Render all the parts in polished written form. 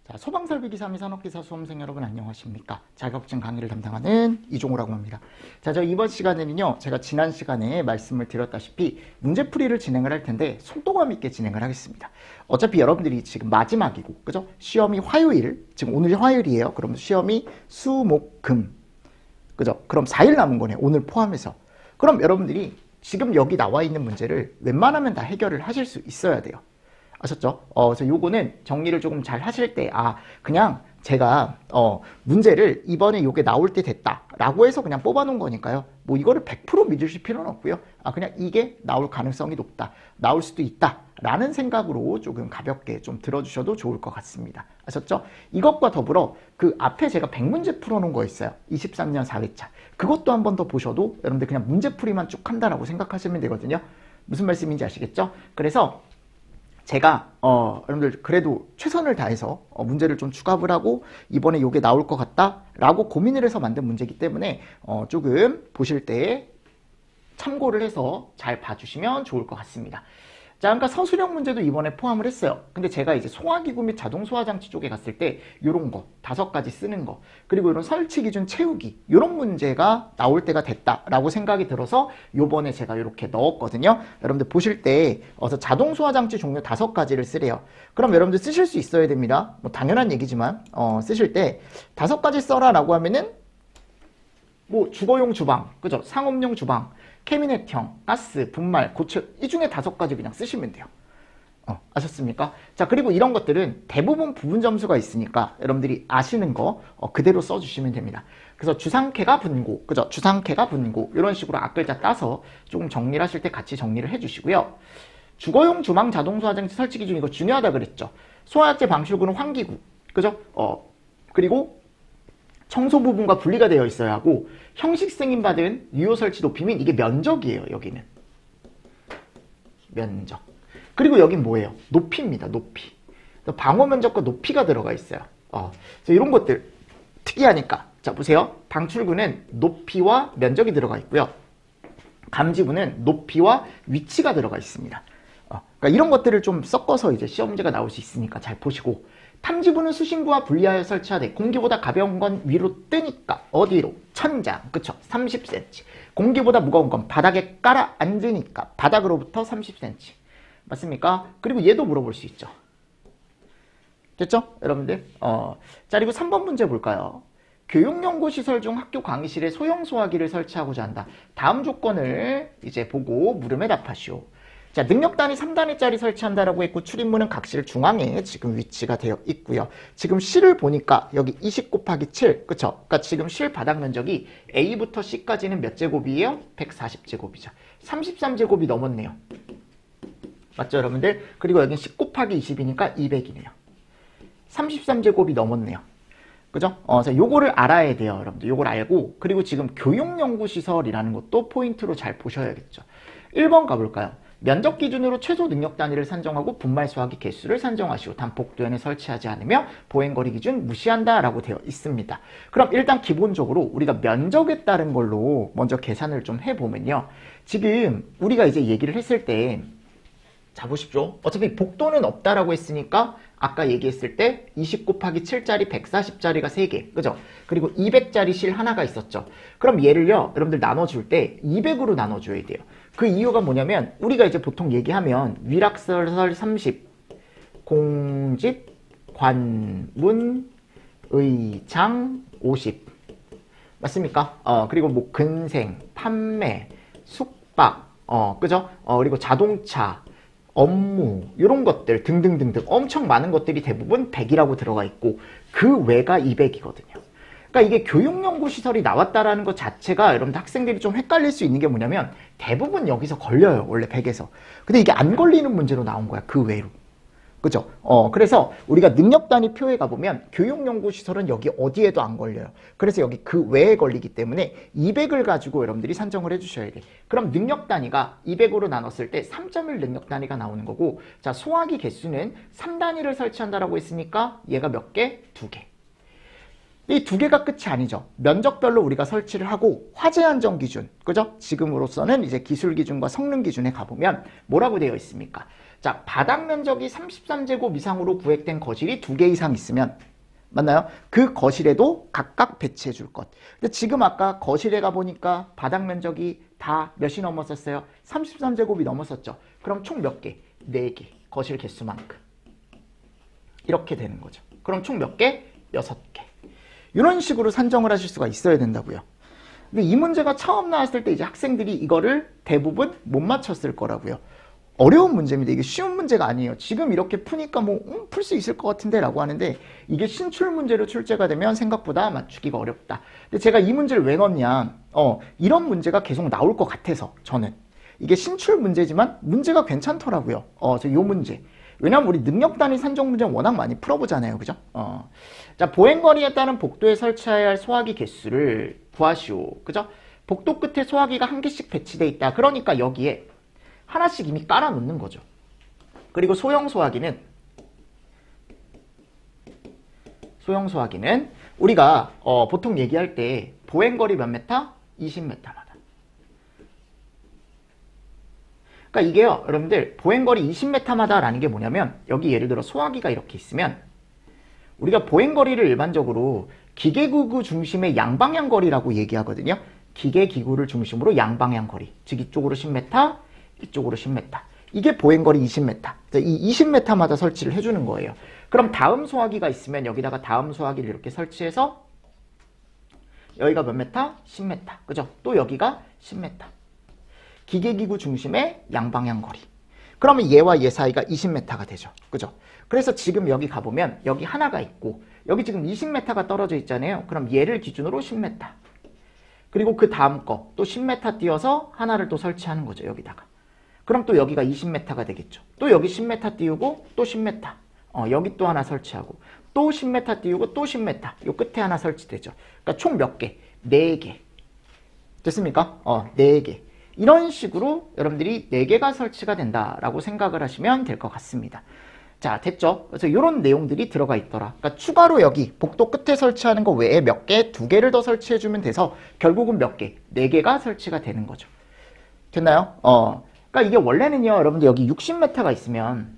자, 소방설비기사 및 산업기사 수험생 여러분 안녕하십니까? 자격증 강의를 담당하는 이종우라고 합니다. 자, 저 이번 시간에는요, 제가 지난 시간에 말씀을 드렸다시피 문제풀이를 진행을 할 텐데 속도감 있게 진행을 하겠습니다. 어차피 여러분들이 지금 마지막이고, 그죠? 시험이 화요일, 지금 오늘이 화요일이에요. 그럼 시험이 수, 목, 금, 그죠? 그럼 4일 남은 거네, 오늘 포함해서. 그럼 여러분들이 지금 여기 나와 있는 문제를 웬만하면 다 해결을 하실 수 있어야 돼요. 아셨죠? 그래서 요거는 정리를 조금 잘 하실 때, 그냥 제가, 문제를 이번에 요게 나올 때 됐다. 라고 해서 그냥 뽑아놓은 거니까요. 뭐 이거를 100% 믿으실 필요는 없고요. 그냥 이게 나올 가능성이 높다. 나올 수도 있다. 라는 생각으로 조금 가볍게 좀 들어주셔도 좋을 것 같습니다. 아셨죠? 이것과 더불어 그 앞에 제가 100문제 풀어놓은 거 있어요. 23년 4회차. 그것도 한 번 더 보셔도 여러분들 그냥 문제풀이만 쭉 한다라고 생각하시면 되거든요. 무슨 말씀인지 아시겠죠? 그래서 제가 여러분들 그래도 최선을 다해서 문제를 좀 추가를 하고 이번에 요게 나올 것 같다 라고 고민을 해서 만든 문제이기 때문에 조금 보실 때 참고를 해서 잘 봐주시면 좋을 것 같습니다. 자, 그러니까 서술형 문제도 이번에 포함을 했어요. 근데 제가 이제 소화기구 및 자동소화장치 쪽에 갔을 때 요런 거 5가지 쓰는 거, 그리고 이런 설치 기준 채우기, 요런 문제가 나올 때가 됐다라고 생각이 들어서 요번에 제가 이렇게 넣었거든요. 여러분들 보실 때 자동소화장치 종류 5가지를 쓰래요. 그럼 여러분들 쓰실 수 있어야 됩니다. 뭐 당연한 얘기지만 쓰실 때 5가지 써라 라고 하면은 뭐 주거용 주방, 그죠? 상업용 주방, 캐비넷형, 가스, 분말, 고철, 이 중에 5가지 그냥 쓰시면 돼요. 아셨습니까? 자, 그리고 이런 것들은 대부분 부분 점수가 있으니까 여러분들이 아시는 거 그대로 써주시면 됩니다. 그래서 주상캐가 분고, 그죠? 주상캐가 분고, 이런 식으로 앞글자 따서 조금 정리를 하실 때 같이 정리를 해주시고요. 주거용 주방 자동소화장치 설치 기준 이거 중요하다 그랬죠? 소화제 방출구는 환기구, 그죠? 그리고 청소 부분과 분리가 되어 있어야 하고, 형식 승인받은 유효 설치 높이 및 이게 면적이에요. 여기는 면적. 그리고 여긴 뭐예요? 높이입니다. 높이. 방호 면적과 높이가 들어가 있어요. 그래서 이런 것들 특이하니까. 자, 보세요. 방출구는 높이와 면적이 들어가 있고요. 감지부는 높이와 위치가 들어가 있습니다. 그러니까 이런 것들을 좀 섞어서 이제 시험 문제가 나올 수 있으니까 잘 보시고, 탐지부는 수신구와 분리하여 설치하되 공기보다 가벼운 건 위로 뜨니까 어디로? 천장, 그쵸? 30cm. 공기보다 무거운 건 바닥에 깔아 앉으니까 바닥으로부터 30cm. 맞습니까? 그리고 얘도 물어볼 수 있죠. 됐죠? 여러분들? 자, 그리고 3번 문제 볼까요? 교육연구시설 중 학교 강의실에 소형 소화기를 설치하고자 한다. 다음 조건을 이제 보고 물음에 답하시오. 자, 능력단위 3단위짜리 설치한다라고 했고, 출입문은 각실 중앙에 지금 위치가 되어 있고요. 지금 실을 보니까 여기 20 곱하기 7, 그쵸? 그러니까 지금 실 바닥 면적이 A부터 C까지는 몇 제곱이에요? 140제곱이죠. 33제곱이 넘었네요. 맞죠, 여러분들? 그리고 여긴 10 곱하기 20이니까 200이네요. 33제곱이 넘었네요. 그죠? 그래서 요거를 알아야 돼요, 여러분들. 요걸 알고, 그리고 지금 교육연구시설이라는 것도 포인트로 잘 보셔야겠죠. 1번 가볼까요? 면적 기준으로 최소 능력 단위를 산정하고 분말 소화기 개수를 산정하시오. 단 복도에는 설치하지 않으며 보행거리 기준 무시한다 라고 되어 있습니다. 그럼 일단 기본적으로 우리가 면적에 따른 걸로 먼저 계산을 좀 해보면요. 지금 우리가 이제 얘기를 했을 때, 자 보십시오. 어차피 복도는 없다라고 했으니까 아까 얘기했을 때 20 곱하기 7짜리 140짜리가 3개, 그죠? 그리고 200짜리 실 하나가 있었죠. 그럼 얘를요, 여러분들 나눠줄 때 200으로 나눠줘야 돼요. 그 이유가 뭐냐면 우리가 이제 보통 얘기하면 위락설설 30, 공집, 관문, 의장 50 맞습니까? 그리고 뭐 근생, 판매, 숙박, 그죠? 그리고 자동차, 업무, 이런 것들 등등등등 엄청 많은 것들이 대부분 100이라고 들어가 있고 그 외가 200이거든요. 그러니까 이게 교육연구시설이 나왔다라는 것 자체가 여러분들 학생들이 좀 헷갈릴 수 있는 게 뭐냐면 대부분 여기서 걸려요. 원래 100에서. 근데 이게 안 걸리는 문제로 나온 거야. 그 외로. 그죠? 그래서 우리가 능력 단위 표에 가보면 교육연구시설은 여기 어디에도 안 걸려요. 그래서 여기 그 외에 걸리기 때문에 200을 가지고 여러분들이 산정을 해주셔야 돼. 그럼 능력 단위가 200으로 나눴을 때 3.1 능력 단위가 나오는 거고, 자, 소화기 개수는 3단위를 설치한다라고 했으니까 얘가 몇 개? 2개. 이 2개가 끝이 아니죠. 면적별로 우리가 설치를 하고 화재 안전 기준, 그죠? 지금으로서는 이제 기술 기준과 성능 기준에 가보면 뭐라고 되어 있습니까? 자, 바닥 면적이 33제곱 이상으로 구획된 거실이 2개 이상 있으면 맞나요? 그 거실에도 각각 배치해 줄 것. 근데 지금 아까 거실에 가보니까 바닥 면적이 다 몇이 넘었었어요? 33제곱이 넘었었죠. 그럼 총 몇 개? 4개. 거실 개수만큼. 이렇게 되는 거죠. 그럼 총 몇 개? 6개. 이런 식으로 산정을 하실 수가 있어야 된다고요. 근데 이 문제가 처음 나왔을 때 이제 학생들이 이거를 대부분 못 맞췄을 거라고요. 어려운 문제입니다. 이게 쉬운 문제가 아니에요. 지금 이렇게 푸니까 뭐 풀 수 있을 것 같은데 라고 하는데 이게 신출 문제로 출제가 되면 생각보다 맞추기가 어렵다. 근데 제가 이 문제를 왜 넣었냐, 이런 문제가 계속 나올 것 같아서 저는 이게 신출 문제지만 문제가 괜찮더라고요. 저 요 문제. 왜냐면 우리 능력 단위 산정 문제 워낙 많이 풀어보잖아요. 그죠? 자, 보행거리에 따른 복도에 설치해야 할 소화기 개수를 구하시오. 그죠? 복도 끝에 소화기가 한 개씩 배치되어 있다. 그러니까 여기에 하나씩 이미 깔아 놓는 거죠. 그리고 소형 소화기는 우리가 보통 얘기할 때 보행거리 몇 메타? 20m마다. 그러니까 이게요, 여러분들 보행거리 20m마다 라는 게 뭐냐면 여기 예를 들어 소화기가 이렇게 있으면 우리가 보행거리를 일반적으로 기계기구 중심의 양방향 거리라고 얘기하거든요. 기계기구를 중심으로 양방향 거리. 즉 이쪽으로 10m, 이쪽으로 10m. 이게 보행거리 20m. 이 20m마다 설치를 해주는 거예요. 그럼 다음 소화기가 있으면 여기다가 다음 소화기를 이렇게 설치해서 여기가 몇 메타? 10m. 그죠? 또 여기가 10m. 기계기구 중심의 양방향 거리. 그러면 얘와 얘 사이가 20m가 되죠. 그죠? 그래서 지금 여기 가보면 여기 하나가 있고 여기 지금 20m가 떨어져 있잖아요. 그럼 얘를 기준으로 10m. 그리고 그 다음 거 또 10m 띄워서 하나를 또 설치하는 거죠. 여기다가. 그럼 또 여기가 20m가 되겠죠. 또 여기 10m 띄우고 또 10m. 여기 또 하나 설치하고 또 10m 띄우고 또 10m. 요 끝에 하나 설치되죠. 그러니까 총 몇 개? 4개. 됐습니까? 4개. 이런 식으로 여러분들이 4개가 설치가 된다라고 생각을 하시면 될 것 같습니다. 자, 됐죠? 그래서 이런 내용들이 들어가 있더라. 그러니까 추가로 여기 복도 끝에 설치하는 거 외에 몇 개, 2개를 더 설치해주면 돼서 결국은 몇 개, 4개가 설치가 되는 거죠. 됐나요? 그러니까 이게 원래는요, 여러분들 여기 60m가 있으면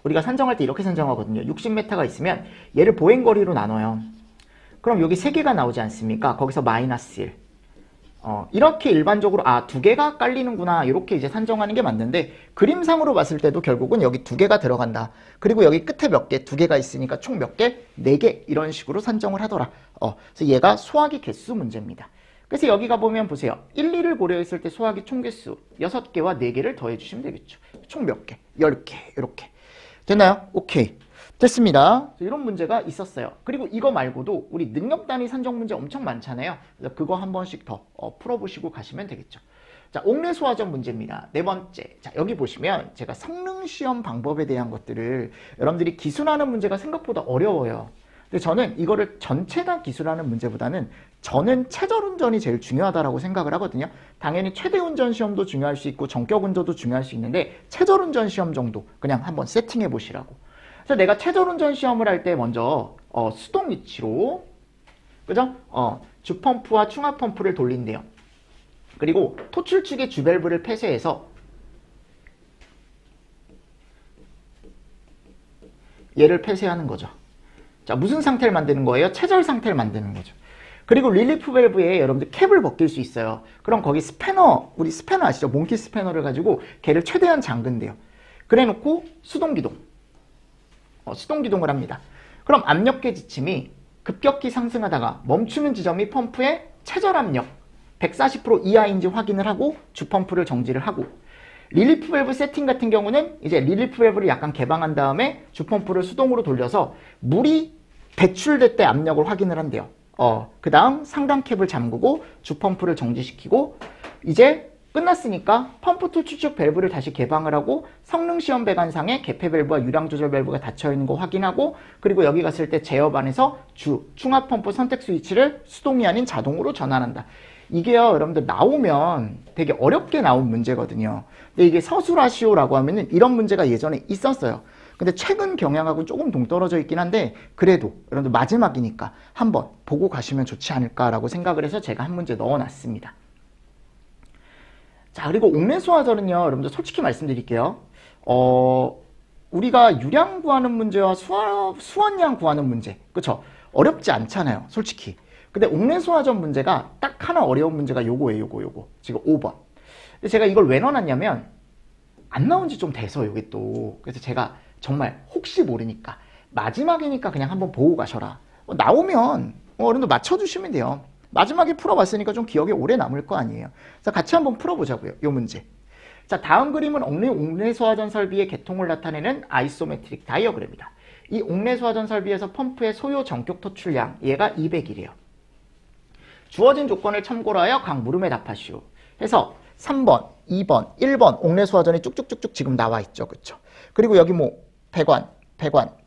우리가 산정할 때 이렇게 산정하거든요. 60m가 있으면 얘를 보행거리로 나눠요. 그럼 여기 3개가 나오지 않습니까? 거기서 마이너스 1. 이렇게 일반적으로 2개가 깔리는구나 이렇게 이제 산정하는 게 맞는데 그림상으로 봤을 때도 결국은 여기 2개가 들어간다. 그리고 여기 끝에 몇 개, 2개가 있으니까 총 몇 개? 4개 이런 식으로 산정을 하더라. 그래서 얘가 소화기 개수 문제입니다. 그래서 여기 가보면 보세요. 1, 2를 고려했을 때 소화기 총 개수 6개와 4개를 더해주시면 되겠죠. 총 몇 개? 10개 이렇게. 됐나요? 오케이. 됐습니다. 이런 문제가 있었어요. 그리고 이거 말고도 우리 능력 단위 산정 문제 엄청 많잖아요. 그래서 그거 한 번씩 더 풀어보시고 가시면 되겠죠. 자, 옥내 소화전 문제입니다. 4번째. 자, 여기 보시면 제가 성능 시험 방법에 대한 것들을 여러분들이 기술하는 문제가 생각보다 어려워요. 근데 저는 이거를 전체 다 기술하는 문제보다는 저는 체절운전이 제일 중요하다고 생각을 하거든요. 당연히 최대운전 시험도 중요할 수 있고 전격운전도 중요할 수 있는데 체절운전 시험 정도 그냥 한번 세팅해 보시라고. 그래서 내가 체절운전 시험을 할 때 먼저 수동 위치로 그죠? 주펌프와 충합펌프를 돌린대요. 그리고 토출축의 주밸브를 폐쇄해서 얘를 폐쇄하는 거죠. 자, 무슨 상태를 만드는 거예요? 체절 상태를 만드는 거죠. 그리고 릴리프 밸브에 여러분들 캡을 벗길 수 있어요. 그럼 거기 스패너, 우리 스패너 아시죠? 몽키 스패너를 가지고 걔를 최대한 잠근대요. 그래 놓고 수동기동. 수동기동을 합니다. 그럼 압력계 지침이 급격히 상승하다가 멈추는 지점이 펌프의 체절 압력 140% 이하인지 확인을 하고 주펌프를 정지를 하고 릴리프 밸브 세팅 같은 경우는 이제 릴리프 밸브를 약간 개방한 다음에 주펌프를 수동으로 돌려서 물이 배출될 때 압력을 확인을 한대요. 그 다음 상단 캡을 잠그고 주펌프를 정지시키고 이제 끝났으니까 펌프 토출축 밸브를 다시 개방을 하고 성능시험 배관상에 개폐 밸브와 유량 조절 밸브가 닫혀있는 거 확인하고 그리고 여기 갔을 때 제어 반에서 충합 펌프 선택 스위치를 수동이 아닌 자동으로 전환한다. 이게요, 여러분들 나오면 되게 어렵게 나온 문제거든요. 근데 이게 서술하시오라고 하면은 이런 문제가 예전에 있었어요. 근데 최근 경향하고 조금 동떨어져 있긴 한데 그래도 여러분들 마지막이니까 한번 보고 가시면 좋지 않을까라고 생각을 해서 제가 한 문제 넣어놨습니다. 자, 그리고 옥내 소화전은요, 여러분들 솔직히 말씀드릴게요. 우리가 유량 구하는 문제와 수원량 구하는 문제, 그쵸? 어렵지 않잖아요, 솔직히. 근데 옥내수화전 문제가 딱 하나 어려운 문제가 요거예요, 요거. 지금 5번. 근데 제가 이걸 왜 넣어놨냐면, 안 나온 지 좀 돼서, 요게 또. 그래서 제가 정말 혹시 모르니까, 마지막이니까 그냥 한번 보고 가셔라. 나오면, 어른도 맞춰주시면 돼요. 마지막에 풀어봤으니까 좀 기억에 오래 남을 거 아니에요. 자, 같이 한번 풀어보자고요, 요 문제. 자, 다음 그림은 옥내수화전 설비의 개통을 나타내는 아이소메트릭 다이어그램이다. 이 옥내수화전 설비에서 펌프의 소요 전격 토출량, 얘가 200이래요. 주어진 조건을 참고로 하여 각 물음에 답하시오. 해서 3번, 2번, 1번 옥내수화전이 쭉쭉쭉쭉 지금 나와 있죠. 그쵸? 그리고 여기 뭐 배관,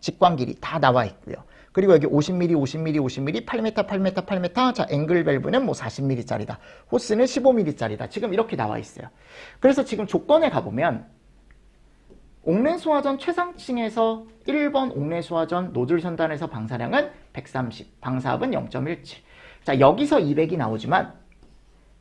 직관 길이 다 나와 있고요. 그리고 여기 50mm, 50mm, 50mm, 8m, 8m, 8m. 자, 앵글 밸브는 뭐 40mm짜리다. 호스는 15mm짜리다. 지금 이렇게 나와 있어요. 그래서 지금 조건에 가보면 옥내수화전 최상층에서 1번 옥내수화전 노즐 선단에서 방사량은 130, 방사압은 0.17. 자, 여기서 200이 나오지만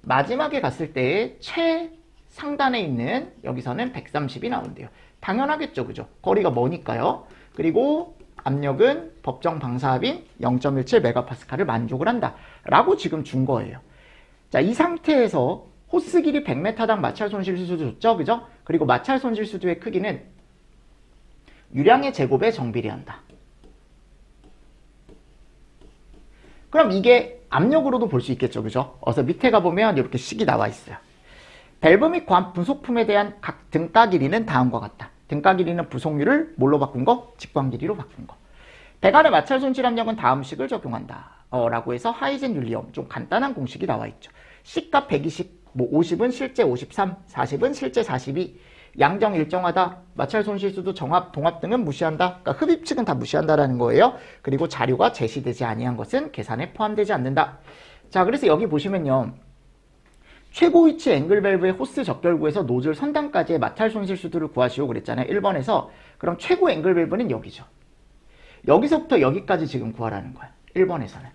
마지막에 갔을 때 최상단에 있는 여기서는 130이 나온대요. 당연하겠죠, 그죠? 거리가 머니까요. 그리고 압력은 법정 방사압인 0.17메가파스칼을 만족을 한다 라고 지금 준 거예요. 자, 이 상태에서 호스 길이 100m당 마찰 손실 수도 줬죠, 그죠? 그리고 마찰 손실 수도의 크기는 유량의 제곱에 정비례한다. 그럼 이게 압력으로도 볼 수 있겠죠, 그죠? 그래서 밑에 가보면 이렇게 식이 나와 있어요. 밸브 및 분속품에 대한 각 등가 길이는 다음과 같다. 등가 길이는 부속률을 뭘로 바꾼 거? 직관 길이로 바꾼 거. 배관의 마찰 손실 압력은 다음 식을 적용한다. 라고 해서 하이젠 율리엄 좀 간단한 공식이 나와 있죠. C값 120, 뭐 50은 실제 53, 40은 실제 42. 양정 일정하다. 마찰 손실 수도 정합, 동합 등은 무시한다. 그러니까 흡입 측은 다 무시한다라는 거예요. 그리고 자료가 제시되지 아니한 것은 계산에 포함되지 않는다. 자, 그래서 여기 보시면요. 최고 위치 앵글 밸브의 호스 적결구에서 노즐 선단까지의 마찰 손실 수도를 구하시오 그랬잖아요. 1번에서. 그럼 최고 앵글 밸브는 여기죠. 여기서부터 여기까지 지금 구하라는 거야. 1번에서는.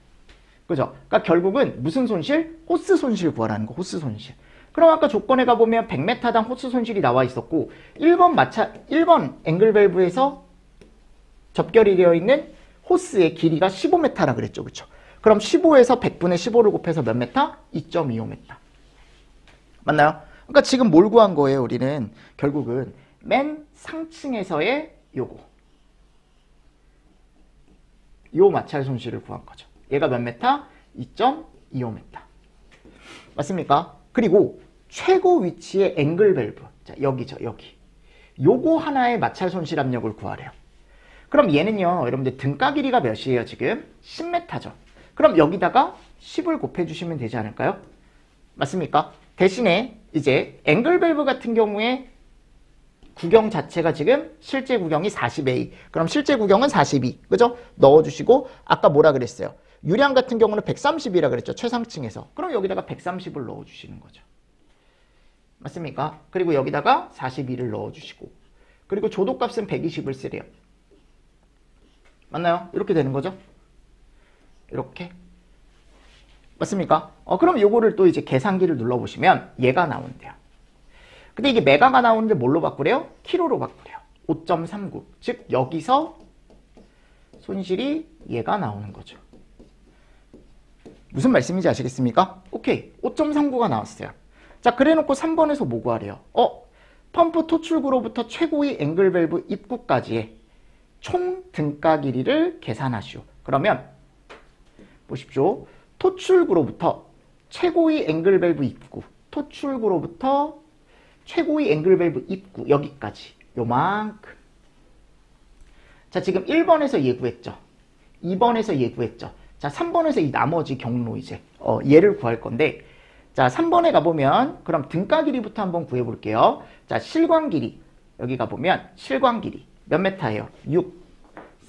그죠? 그러니까 결국은 무슨 손실? 호스 손실 구하라는 거. 호스 손실. 그럼 아까 조건에 가보면 100m당 호스 손실이 나와 있었고 1번 앵글 밸브에서 접결이 되어 있는 호스의 길이가 15m라 그랬죠. 그쵸? 그럼 15에서 100분의 15를 곱해서 몇 메타? 2.25m. 맞나요? 그러니까 지금 뭘 구한 거예요, 우리는? 결국은 맨 상층에서의 요거. 요 마찰 손실을 구한 거죠. 얘가 몇 메타? 2.25m. 맞습니까? 그리고 최고 위치의 앵글 밸브. 자, 여기죠, 여기. 요거 하나의 마찰 손실 압력을 구하래요. 그럼 얘는요, 여러분들 등가 길이가 몇이에요, 지금? 10m죠. 그럼 여기다가 10을 곱해주시면 되지 않을까요? 맞습니까? 대신에 이제 앵글 밸브 같은 경우에 구경 자체가 지금 실제 구경이 40A. 그럼 실제 구경은 42. 그죠? 넣어주시고 아까 뭐라 그랬어요? 유량 같은 경우는 130이라 그랬죠. 최상층에서. 그럼 여기다가 130을 넣어주시는 거죠. 맞습니까? 그리고 여기다가 42를 넣어주시고 그리고 조도값은 120을 쓰래요. 맞나요? 이렇게 되는 거죠? 이렇게. 맞습니까? 그럼 요거를 또 이제 계산기를 눌러보시면 얘가 나온대요. 근데 이게 메가가 나오는데 뭘로 바꾸래요? 키로로 바꾸래요. 5.39. 즉 여기서 손실이 얘가 나오는 거죠. 무슨 말씀인지 아시겠습니까? 오케이. 5.39가 나왔어요. 자, 그래놓고 3번에서 뭐 구하래요? 펌프 토출구로부터 최고의 앵글 밸브 입구까지의 총 등가 길이를 계산하시오. 그러면 보십시오. 토출구로부터 최고의 앵글 밸브 입구, 토출구로부터 최고의 앵글 밸브 입구 여기까지 요만큼. 자, 지금 1번에서 예구했죠. 2번에서 예구했죠. 자, 3번에서 이 나머지 경로 이제 얘를 구할 건데, 자, 3번에 가보면 그럼 등가 길이부터 한번 구해볼게요. 자, 실광 길이 여기 가보면 실광 길이 몇 메타예요? 6,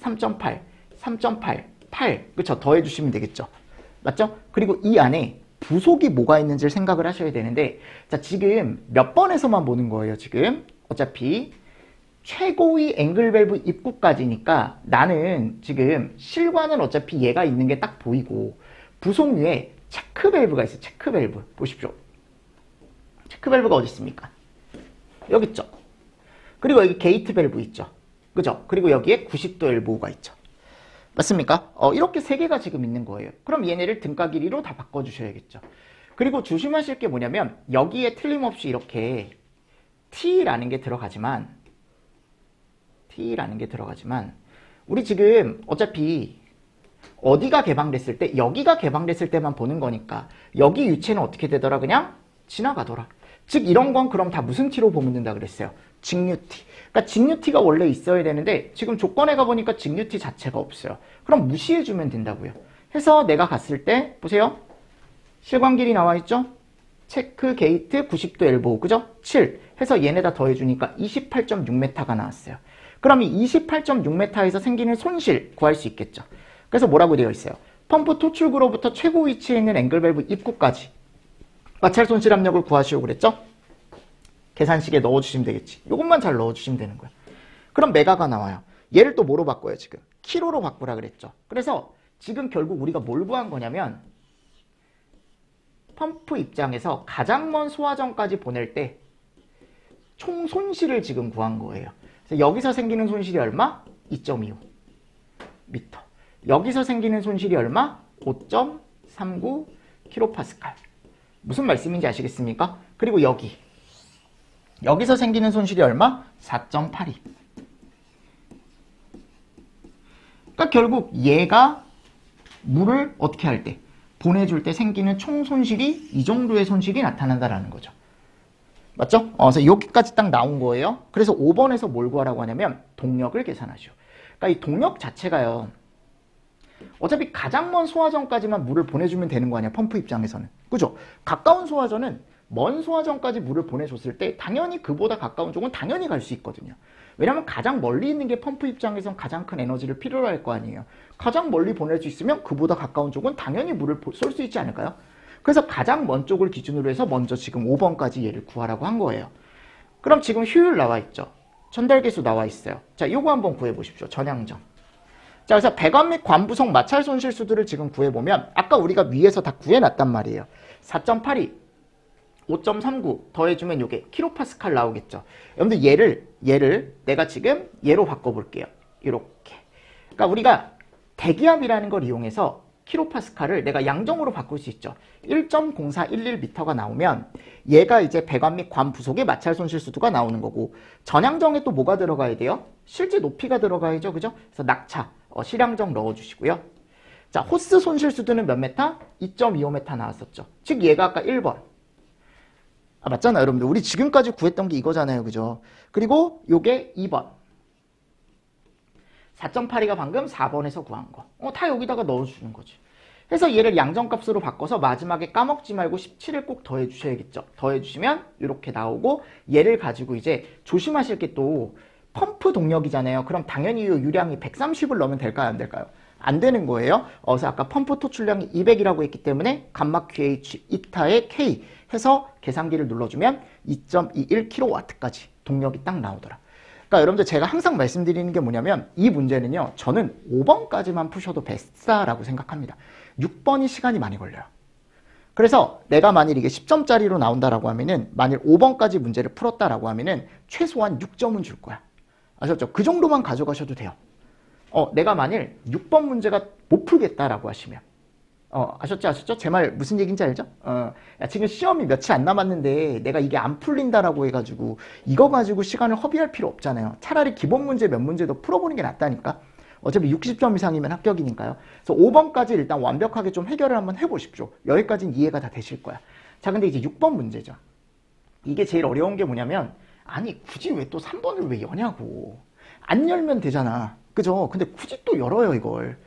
3.8, 3.8, 8. 그쵸? 더해주시면 되겠죠. 맞죠? 그리고 이 안에 부속이 뭐가 있는지를 생각을 하셔야 되는데, 자, 지금 몇 번에서만 보는 거예요, 지금. 어차피 최고의 앵글 밸브 입구까지니까 나는 지금 실관은 어차피 얘가 있는 게 딱 보이고 부속류에 체크 밸브가 있어요. 체크 밸브. 보십시오. 체크 밸브가 어디 있습니까? 여기 있죠. 그리고 여기 게이트 밸브 있죠. 그죠? 그리고 여기에 90도 엘보우가 있죠. 맞습니까? 이렇게 세 개가 지금 있는 거예요. 그럼 얘네를 등가 길이로 다 바꿔주셔야겠죠. 그리고 조심하실 게 뭐냐면 여기에 틀림없이 이렇게 T라는 게 들어가지만 우리 지금 어차피 어디가 개방됐을 때 여기가 개방됐을 때만 보는 거니까 여기 유체는 어떻게 되더라? 그냥 지나가더라. 즉 이런 건 그럼 다 무슨 T로 보면 된다 그랬어요? 직류T. 그러니까 직류T가 원래 있어야 되는데 지금 조건에 가보니까 직류T 자체가 없어요. 그럼 무시해주면 된다고요. 해서 내가 갔을 때 보세요. 실광 길이 나와 있죠? 체크 게이트 90도 엘보우 그죠? 7 해서 얘네다 더해주니까 28.6m가 나왔어요. 그럼 이 28.6m에서 생기는 손실 구할 수 있겠죠. 그래서 뭐라고 되어 있어요? 펌프 토출구로부터 최고 위치에 있는 앵글 밸브 입구까지 마찰 손실 압력을 구하시오 그랬죠? 계산식에 넣어주시면 되겠지. 이것만 잘 넣어주시면 되는 거야. 그럼 메가가 나와요. 얘를 또 뭐로 바꿔요 지금? 키로로 바꾸라 그랬죠. 그래서 지금 결국 우리가 뭘 구한 거냐면 펌프 입장에서 가장 먼 소화전까지 보낼 때 총 손실을 지금 구한 거예요. 그래서 여기서 생기는 손실이 얼마? 2.25 미터. 여기서 생기는 손실이 얼마? 5.39 킬로파스칼. 무슨 말씀인지 아시겠습니까? 그리고 여기서 생기는 손실이 얼마? 4.82. 그러니까 결국 얘가 물을 어떻게 할 때? 보내줄 때 생기는 총 손실이 이 정도의 손실이 나타난다라는 거죠. 맞죠? 그래서 여기까지 딱 나온 거예요. 그래서 5번에서 뭘 구하라고 하냐면 동력을 계산하시오. 그러니까 이 동력 자체가요. 어차피 가장 먼 소화전까지만 물을 보내주면 되는 거 아니야, 펌프 입장에서는. 그죠? 가까운 소화전은 먼 소화전까지 물을 보내줬을 때 당연히 그보다 가까운 쪽은 당연히 갈 수 있거든요. 왜냐하면 가장 멀리 있는 게 펌프 입장에선 가장 큰 에너지를 필요로 할 거 아니에요. 가장 멀리 보낼 수 있으면 그보다 가까운 쪽은 당연히 물을 쏠 수 있지 않을까요? 그래서 가장 먼 쪽을 기준으로 해서 먼저 지금 5번까지 얘를 구하라고 한 거예요. 그럼 지금 효율 나와 있죠. 전달계수 나와 있어요. 자, 요거 한번 구해보십시오. 전향점. 자, 그래서 배관 및 관부속 마찰 손실 수들을 지금 구해보면 아까 우리가 위에서 다 구해놨단 말이에요. 4.82, 5.39 더해주면 요게 킬로파스칼 나오겠죠. 여러분들 얘를 내가 지금 얘로 바꿔볼게요. 이렇게. 그러니까 우리가 대기압이라는 걸 이용해서 킬로파스칼을 내가 양정으로 바꿀 수 있죠. 1.0411m가 나오면 얘가 이제 배관 및 관 부속의 마찰 손실 수도가 나오는 거고 전향정에 또 뭐가 들어가야 돼요? 실제 높이가 들어가야죠. 그죠? 그래서 낙차, 실향정 넣어주시고요. 자, 호스 손실 수도는 몇 메타? 2.25m 나왔었죠. 즉 얘가 아까 1번. 맞잖아요, 여러분들. 우리 지금까지 구했던 게 이거잖아요. 그죠? 그리고 요게 2번. 4.82가 방금 4번에서 구한 거. 다 여기다가 넣어주는 거지. 그래서 얘를 양정값으로 바꿔서 마지막에 까먹지 말고 17을 꼭 더해주셔야겠죠. 더해주시면 이렇게 나오고 얘를 가지고 이제 조심하실 게 또 펌프 동력이잖아요. 그럼 당연히 이 유량이 130을 넣으면 될까요? 안 될까요? 안 되는 거예요. 그래서 아까 펌프 토출량이 200이라고 했기 때문에 감마 QH 이타의 K 해서 계산기를 눌러주면 2.21kW까지 동력이 딱 나오더라. 그러니까 여러분들 제가 항상 말씀드리는 게 뭐냐면 이 문제는요. 저는 5번까지만 푸셔도 베스트라고 생각합니다. 6번이 시간이 많이 걸려요. 그래서 내가 만일 이게 10점짜리로 나온다라고 하면은 만일 5번까지 문제를 풀었다라고 하면은 최소한 6점은 줄 거야. 아셨죠? 그 정도만 가져가셔도 돼요. 내가 만일 6번 문제가 못 풀겠다라고 하시면 아셨죠? 제 말 무슨 얘기인지 알죠? 야, 지금 시험이 며칠 안 남았는데 내가 이게 안 풀린다라고 해가지고 이거 가지고 시간을 허비할 필요 없잖아요. 차라리 기본 문제 몇 문제 더 풀어보는 게 낫다니까. 어차피 60점 이상이면 합격이니까요. 그래서 5번까지 일단 완벽하게 좀 해결을 한번 해보십시오. 여기까지는 이해가 다 되실 거야. 자, 근데 이제 6번 문제죠. 이게 제일 어려운 게 뭐냐면 아니 굳이 왜 또 3번을 왜 여냐고. 안 열면 되잖아. 그죠? 근데 굳이 또 열어요 이걸.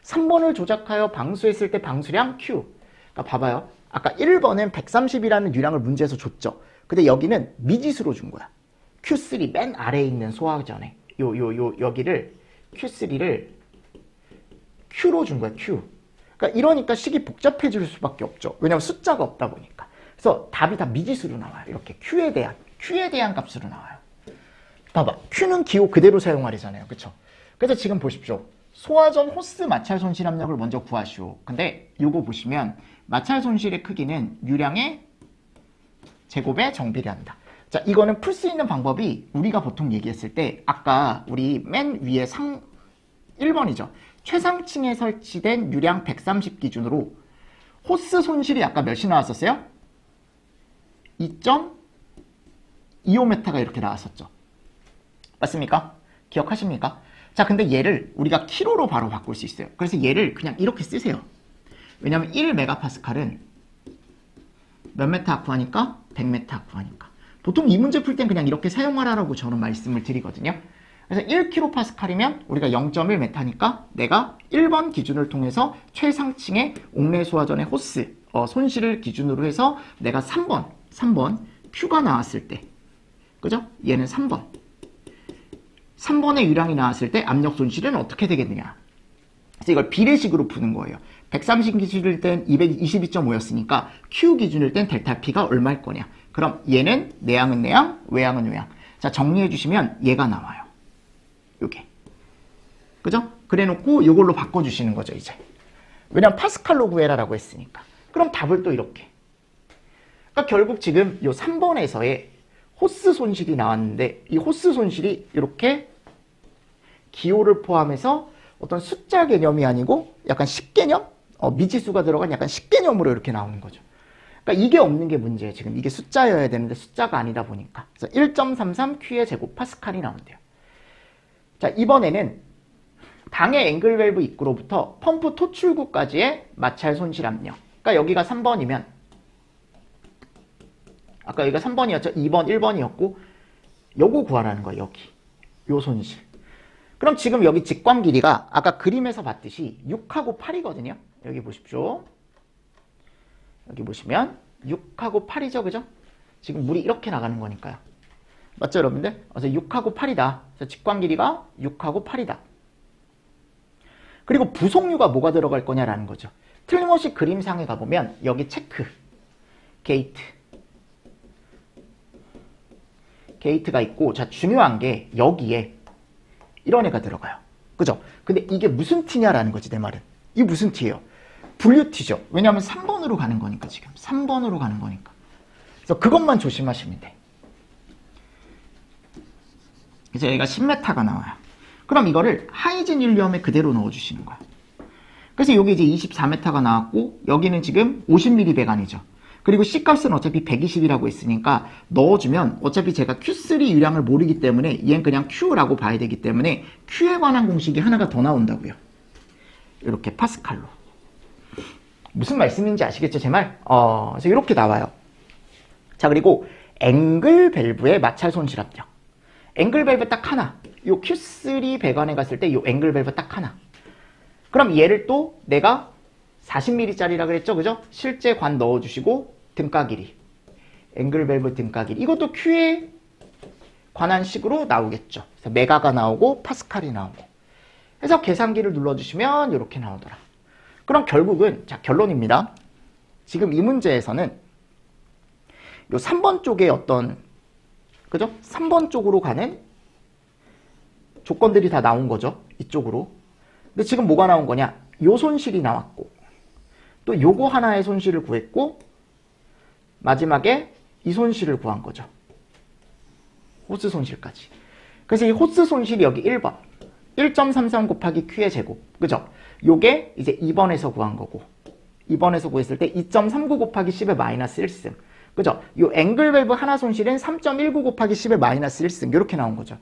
3번을 조작하여 방수했을 때 방수량 Q. 그러니까 봐봐요. 아까 1번은 130이라는 유량을 문제에서 줬죠. 근데 여기는 미지수로 준 거야. Q3 맨 아래에 있는 소화전에 여기를 Q3를 Q로 준 거야. Q. 그러니까 이러니까 식이 복잡해질 수밖에 없죠. 왜냐면 숫자가 없다 보니까. 그래서 답이 다 미지수로 나와요. 이렇게 Q에 대한 값으로 나와요. 봐봐. Q는 기호 그대로 사용하래잖아요. 그쵸? 그래서 지금 보십시오. 소화전 호스 마찰 손실 압력을 먼저 구하시오. 근데 요거 보시면 마찰 손실의 크기는 유량의 제곱에 정비례한다. 자, 이거는 풀 수 있는 방법이 우리가 보통 얘기했을 때 아까 우리 맨 위에 1번이죠. 최상층에 설치된 유량 130 기준으로 호스 손실이 아까 몇이 나왔었어요? 2.25m가 이렇게 나왔었죠. 맞습니까? 기억하십니까? 자, 근데 얘를 우리가 킬로로 바로 바꿀 수 있어요. 그래서 얘를 그냥 이렇게 쓰세요. 왜냐면 1메가파스칼은 몇 메타 구하니까? 100메타 구하니까. 보통 이 문제 풀 땐 그냥 이렇게 사용하라고 저는 말씀을 드리거든요. 그래서 1kPa이면 우리가 0.1m니까 내가 1번 기준을 통해서 최상층의 옥내 소화전의 호스 손실을 기준으로 해서 내가 3번 Q가 나왔을 때, 그죠? 얘는 3번의 유량이 나왔을 때 압력 손실은 어떻게 되겠느냐? 그래서 이걸 비례식으로 푸는 거예요. 130 기준일 땐 222.5였으니까 Q 기준일 땐 델타 P가 얼마일 거냐? 그럼 얘는 내양은 내양, 외양은 외양. 자, 정리해 주시면 얘가 나와요. 요게. 그죠? 그래 놓고 요걸로 바꿔주시는 거죠, 이제. 왜냐면 파스칼로 구해라라고 했으니까. 그럼 답을 또 이렇게. 그러니까 결국 지금 요 3번에서의 호스 손실이 나왔는데 이 호스 손실이 이렇게 기호를 포함해서 어떤 숫자 개념이 아니고 약간 식개념? 미지수가 들어간 약간 식개념으로 이렇게 나오는 거죠. 그러니까 이게 없는 게 문제예요. 지금 이게 숫자여야 되는데 숫자가 아니다 보니까. 그래서 1.33Q의 제곱 파스칼이 나온대요. 자, 이번에는 방해 앵글 밸브 입구로부터 펌프 토출구까지의 마찰 손실 압력. 그러니까 여기가 3번이면 아까 여기가 3번이었죠. 2번, 1번이었고 요거 구하라는 거예요. 여기. 요 손실. 그럼 지금 여기 직관 길이가 아까 그림에서 봤듯이 6하고 8이거든요. 여기 보십시오. 여기 보시면 6하고 8이죠. 그죠? 지금 물이 이렇게 나가는 거니까요. 맞죠, 여러분들? 그래서 6하고 8이다. 그래서 직관 길이가 6하고 8이다. 그리고 부속류가 뭐가 들어갈 거냐라는 거죠. 틀림없이 그림상에 가보면 여기 체크, 게이트가 있고, 자, 중요한 게 여기에 이런 애가 들어가요. 그죠? 근데 이게 무슨 티냐라는 거지, 내 말은. 이게 무슨 티예요? 분류티죠. 왜냐하면 3번으로 가는 거니까, 지금. 3번으로 가는 거니까. 그래서 그것만 조심하시면 돼. 그래서 여기가 10m가 나와요. 그럼 이거를 하이진 율리엄에 그대로 넣어주시는 거야. 그래서 여기 이제 24m가 나왔고, 여기는 지금 50ml 배관이죠. 그리고 C값은 어차피 120이라고 했으니까 넣어주면 어차피 제가 Q3 유량을 모르기 때문에 얘는 그냥 Q라고 봐야 되기 때문에 Q에 관한 공식이 하나가 더 나온다고요. 이렇게 파스칼로. 무슨 말씀인지 아시겠죠, 제 말? 그래서 이렇게 나와요. 자, 그리고 앵글 밸브의 마찰 손실 압력. 앵글 밸브 딱 하나. 요 Q3 배관에 갔을 때 요 앵글 밸브 딱 하나. 그럼 얘를 또 내가 40mm짜리라 그랬죠, 그죠? 실제 관 넣어주시고 등가 길이, 앵글 밸브 등가 길이. 이것도 Q에 관한 식으로 나오겠죠. 그래서 메가가 나오고 파스칼이 나오고. 해서 계산기를 눌러주시면 이렇게 나오더라. 그럼 결국은 자, 결론입니다. 지금 이 문제에서는 요 3번 쪽에 어떤, 그죠? 3번 쪽으로 가는 조건들이 다 나온 거죠. 이쪽으로. 근데 지금 뭐가 나온 거냐? 요 손실이 나왔고, 또 요거 하나의 손실을 구했고, 마지막에 이 손실을 구한 거죠. 호스 손실까지. 그래서 이 호스 손실이 여기 1번. 1.33 곱하기 Q의 제곱. 그죠? 요게 이제 2번에서 구한 거고, 2번에서 구했을 때 2.39 곱하기 10의 마이너스 1승. 그죠? 요 앵글 밸브 하나 손실은 3.19 곱하기 10의 마이너스 1승. 이렇게 나온 거죠.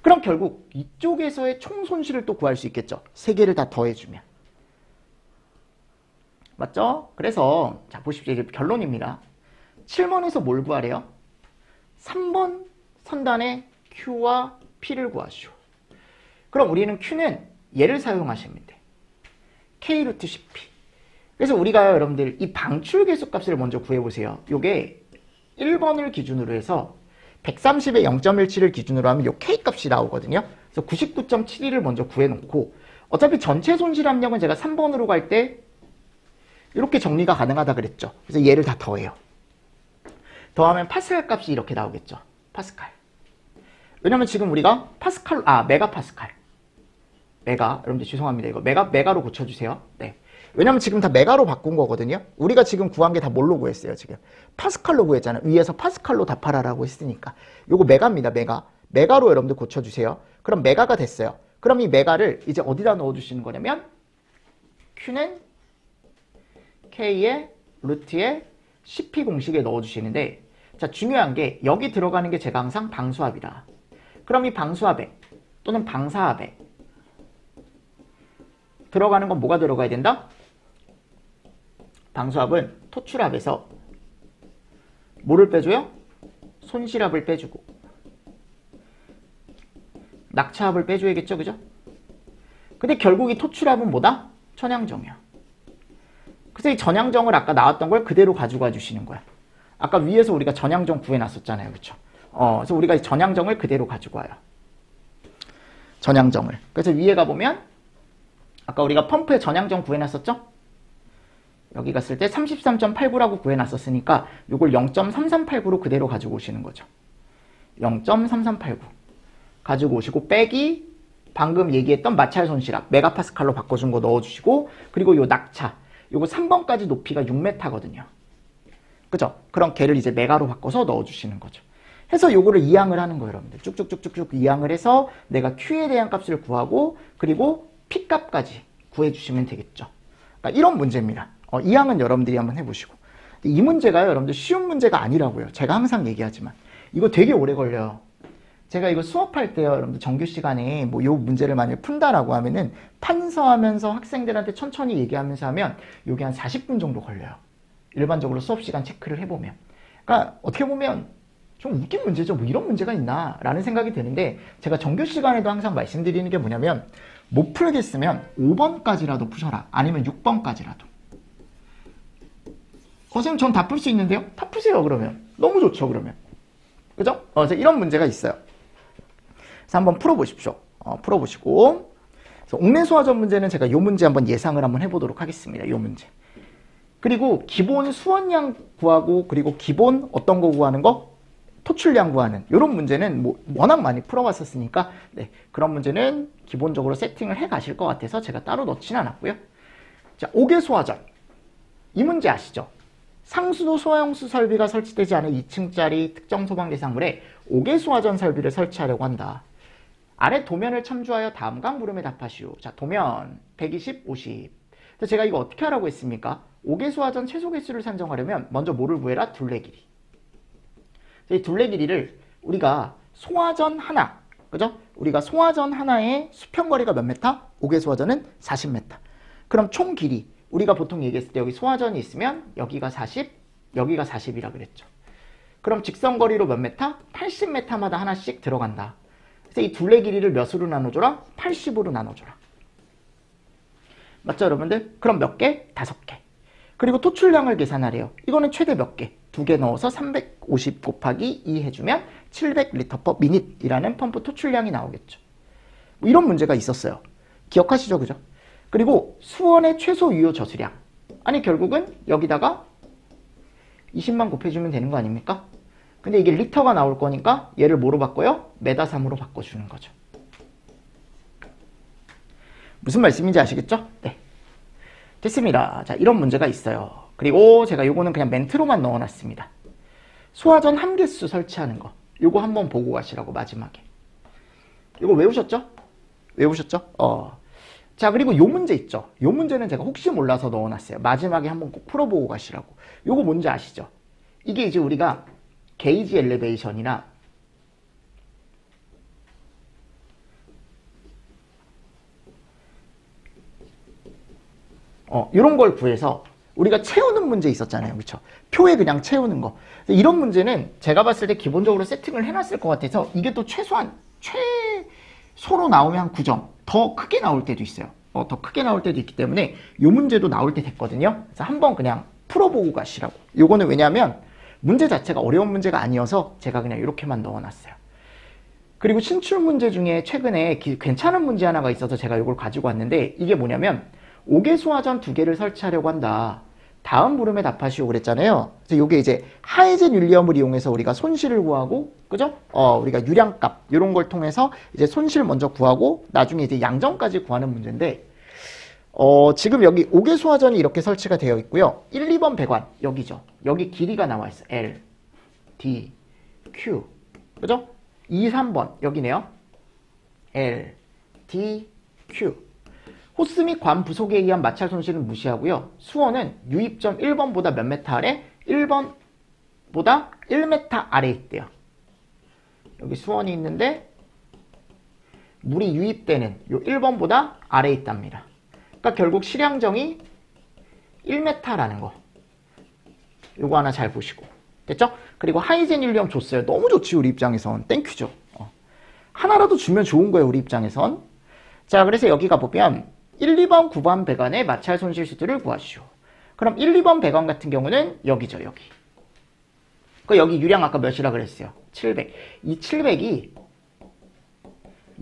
그럼 결국 이쪽에서의 총 손실을 또 구할 수 있겠죠. 세 개를 다 더해주면. 맞죠? 그래서 자, 보십시오. 이제 결론입니다. 7번에서 뭘 구하래요? 3번 선단의 Q와 P를 구하시오. 그럼 우리는 Q는 얘를 사용하시면 돼. K 루트 CP. 그래서 우리가 여러분들 이 방출 계수값을 먼저 구해보세요. 요게 1번을 기준으로 해서 130에 0.17을 기준으로 하면 요 K값이 나오거든요. 그래서 99.72를 먼저 구해놓고, 어차피 전체 손실 압력은 제가 3번으로 갈 때 이렇게 정리가 가능하다 그랬죠. 그래서 얘를 다 더해요. 더하면 파스칼 값이 이렇게 나오겠죠. 파스칼. 왜냐면 지금 우리가 메가파스칼. 메가, 여러분들 죄송합니다. 이거 메가로 고쳐주세요. 네. 왜냐면 지금 다 메가로 바꾼 거거든요. 우리가 지금 구한 게 다 뭘로 구했어요, 지금? 파스칼로 구했잖아. 위에서 파스칼로 답하라라고 했으니까. 요거 메가입니다, 메가. 메가로 여러분들 고쳐주세요. 그럼 메가가 됐어요. 그럼 이 메가를 이제 어디다 넣어주시는 거냐면, Q는 K의 루트에 CP 공식에 넣어주시는데, 자, 중요한 게 여기 들어가는 게 제가 항상 방수합이다. 그럼 이 방수합에 또는 방사합에 들어가는 건 뭐가 들어가야 된다? 방수합은 토출합에서 뭐를 빼줘요? 손실합을 빼주고 낙차합을 빼줘야겠죠, 그죠? 근데 결국 이 토출합은 뭐다? 전향정이야. 그래서 이 전향정을 아까 나왔던 걸 그대로 가져가 주시는 거야. 아까 위에서 우리가 전향정 구해놨었잖아요, 그쵸? 그래서 우리가 이 전향정을 그대로 가지고 와요. 전향정을. 그래서 위에 가보면 아까 우리가 펌프에 전향정 구해놨었죠? 여기 갔을 때 33.89라고 구해놨었으니까 이걸 0.3389로 그대로 가지고 오시는 거죠. 0.3389 가지고 오시고 빼기 방금 얘기했던 마찰 손실합 메가파스칼로 바꿔준 거 넣어주시고 그리고 요 낙차 요거 3번까지 높이가 6m거든요. 그죠? 그럼 걔를 이제 메가로 바꿔서 넣어주시는 거죠. 해서 요거를 이항을 하는 거예요, 여러분들. 쭉쭉쭉쭉쭉 이항을 해서 내가 Q에 대한 값을 구하고 그리고 P 값까지 구해주시면 되겠죠. 그러니까 이런 문제입니다. 이항은 여러분들이 한번 해보시고. 이 문제가요, 여러분들 쉬운 문제가 아니라고요. 제가 항상 얘기하지만. 이거 되게 오래 걸려요. 제가 이거 수업할 때요, 여러분들 정규 시간에 뭐 요 문제를 만약에 푼다라고 하면은 판서하면서 학생들한테 천천히 얘기하면서 하면 요게 한 40분 정도 걸려요. 일반적으로 수업 시간 체크를 해보면. 그러니까 어떻게 보면 좀 웃긴 문제죠. 뭐 이런 문제가 있나? 라는 생각이 드는데 제가 정규 시간에도 항상 말씀드리는 게 뭐냐면 못 풀겠으면 5번까지라도 푸셔라. 아니면 6번까지라도. 선생님 전 다 풀 수 있는데요? 다 푸세요, 그러면. 너무 좋죠, 그러면. 그죠? 그래서 이런 문제가 있어요. 그래서 한번 풀어보십시오. 풀어보시고. 그래서 옥내수화전 문제는 제가 요 문제 한번 예상을 한번 해보도록 하겠습니다. 요 문제. 그리고 기본 수원량 구하고 그리고 기본 어떤 거 구하는 거? 토출량 구하는 이런 문제는 뭐 워낙 많이 풀어봤었으니까 네, 그런 문제는 기본적으로 세팅을 해 가실 것 같아서 제가 따로 넣지는 않았고요. 자, 5개 소화전. 이 문제 아시죠? 상수도 소형수 설비가 설치되지 않은 2층짜리 특정 소방 대상물에 5개 소화전 설비를 설치하려고 한다. 아래 도면을 참조하여 다음과 물음에 답하시오. 자, 도면 120, 50. 그래서 제가 이거 어떻게 하라고 했습니까? 5개 소화전 최소 개수를 산정하려면 먼저 뭐를 구해라? 둘레 길이. 이 둘레 길이를 우리가 소화전 하나, 그죠? 우리가 소화전 하나의 수평거리가 몇 메타? 5개 소화전은 40m. 그럼 총 길이, 우리가 보통 얘기했을 때 여기 소화전이 있으면 여기가 40, 여기가 40이라 그랬죠. 그럼 직선거리로 몇 메타? 80m마다 하나씩 들어간다. 그래서 이 둘레 길이를 몇으로 나눠줘라? 80으로 나눠줘라. 맞죠, 여러분들? 그럼 몇 개? 5개. 그리고 토출량을 계산하래요. 이거는 최대 몇 개? 2개 넣어서 350 곱하기 2 해주면 700L/min 이라는 펌프 토출량이 나오겠죠. 뭐 이런 문제가 있었어요. 기억하시죠, 그죠? 그리고 수원의 최소 유효 저수량. 아니 결국은 여기다가 20만 곱해주면 되는 거 아닙니까? 근데 이게 리터가 나올 거니까 얘를 뭐로 바꿔요? 메다3으로 바꿔주는 거죠. 무슨 말씀인지 아시겠죠? 네. 됐습니다. 자, 이런 문제가 있어요. 그리고 제가 요거는 그냥 멘트로만 넣어놨습니다. 소화전 한 개수 설치하는 거. 요거 한번 보고 가시라고 마지막에. 요거 외우셨죠? 외우셨죠? 자, 그리고 요 문제 있죠? 요 문제는 제가 혹시 몰라서 넣어놨어요. 마지막에 한번 꼭 풀어보고 가시라고. 요거 뭔지 아시죠? 이게 이제 우리가 게이지 엘리베이션이나 이런 걸 구해서 우리가 채우는 문제 있었잖아요. 그렇죠? 표에 그냥 채우는 거. 이런 문제는 제가 봤을 때 기본적으로 세팅을 해놨을 것 같아서 이게 또 최소한 최소로 나오면 한 9점. 더 크게 나올 때도 있어요. 더 크게 나올 때도 있기 때문에 이 문제도 나올 때 됐거든요. 그래서 한번 그냥 풀어보고 가시라고. 요거는 왜냐하면 문제 자체가 어려운 문제가 아니어서 제가 그냥 이렇게만 넣어놨어요. 그리고 신출 문제 중에 최근에 괜찮은 문제 하나가 있어서 제가 이걸 가지고 왔는데 이게 뭐냐면 5개 소화전 2개를 설치하려고 한다. 다음 물음에 답하시오 그랬잖아요. 그래서 이게 이제 하이젠 윌리엄을 이용해서 우리가 손실을 구하고, 그죠? 우리가 유량값 이런 걸 통해서 이제 손실 먼저 구하고 나중에 이제 양정까지 구하는 문제인데, 지금 여기 5개 소화전이 이렇게 설치가 되어 있고요. 1, 2번 배관 여기죠. 여기 길이가 나와 있어. L, D, Q. 그죠? 2, 3번 여기네요. L, D, Q. 호스 및 관 부속에 의한 마찰 손실은 무시하고요. 수원은 유입점 1번보다 몇 메타 아래? 1번보다 1m 아래 있대요. 여기 수원이 있는데 물이 유입되는 요 1번보다 아래 있답니다. 그러니까 결국 실향정이 1m라는 거. 요거 하나 잘 보시고. 됐죠? 그리고 하이제닐륨 줬어요. 너무 좋지 우리 입장에선. 땡큐죠. 하나라도 주면 좋은 거예요 우리 입장에선. 자, 그래서 여기 가보면 1, 2번, 9번 배관의 마찰 손실 수들을 구하시오. 그럼 1, 2번 배관 같은 경우는 여기죠, 여기. 여기 유량 아까 몇이라 그랬어요? 700. 이 700이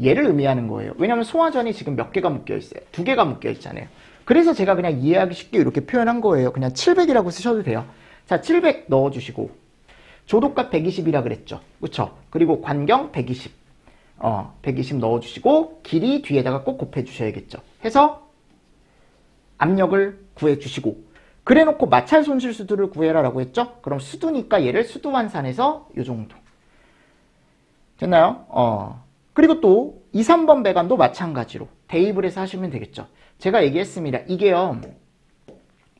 얘를 의미하는 거예요. 왜냐면 소화전이 지금 몇 개가 묶여 있어요? 2개가 묶여 있잖아요. 그래서 제가 그냥 이해하기 쉽게 이렇게 표현한 거예요. 그냥 700이라고 쓰셔도 돼요. 자, 700 넣어주시고 조도값 120이라 그랬죠. 그쵸? 그리고 관경 120. 120 넣어주시고 길이 뒤에다가 꼭 곱해주셔야겠죠. 해서 압력을 구해주시고 그래놓고 마찰 손실 수두를 구해라 라고 했죠. 그럼 수두니까 얘를 수두 환산해서 요 정도. 됐나요? 그리고 또 2, 3번 배관도 마찬가지로 대입을 해서 하시면 되겠죠. 제가 얘기했습니다. 이게요.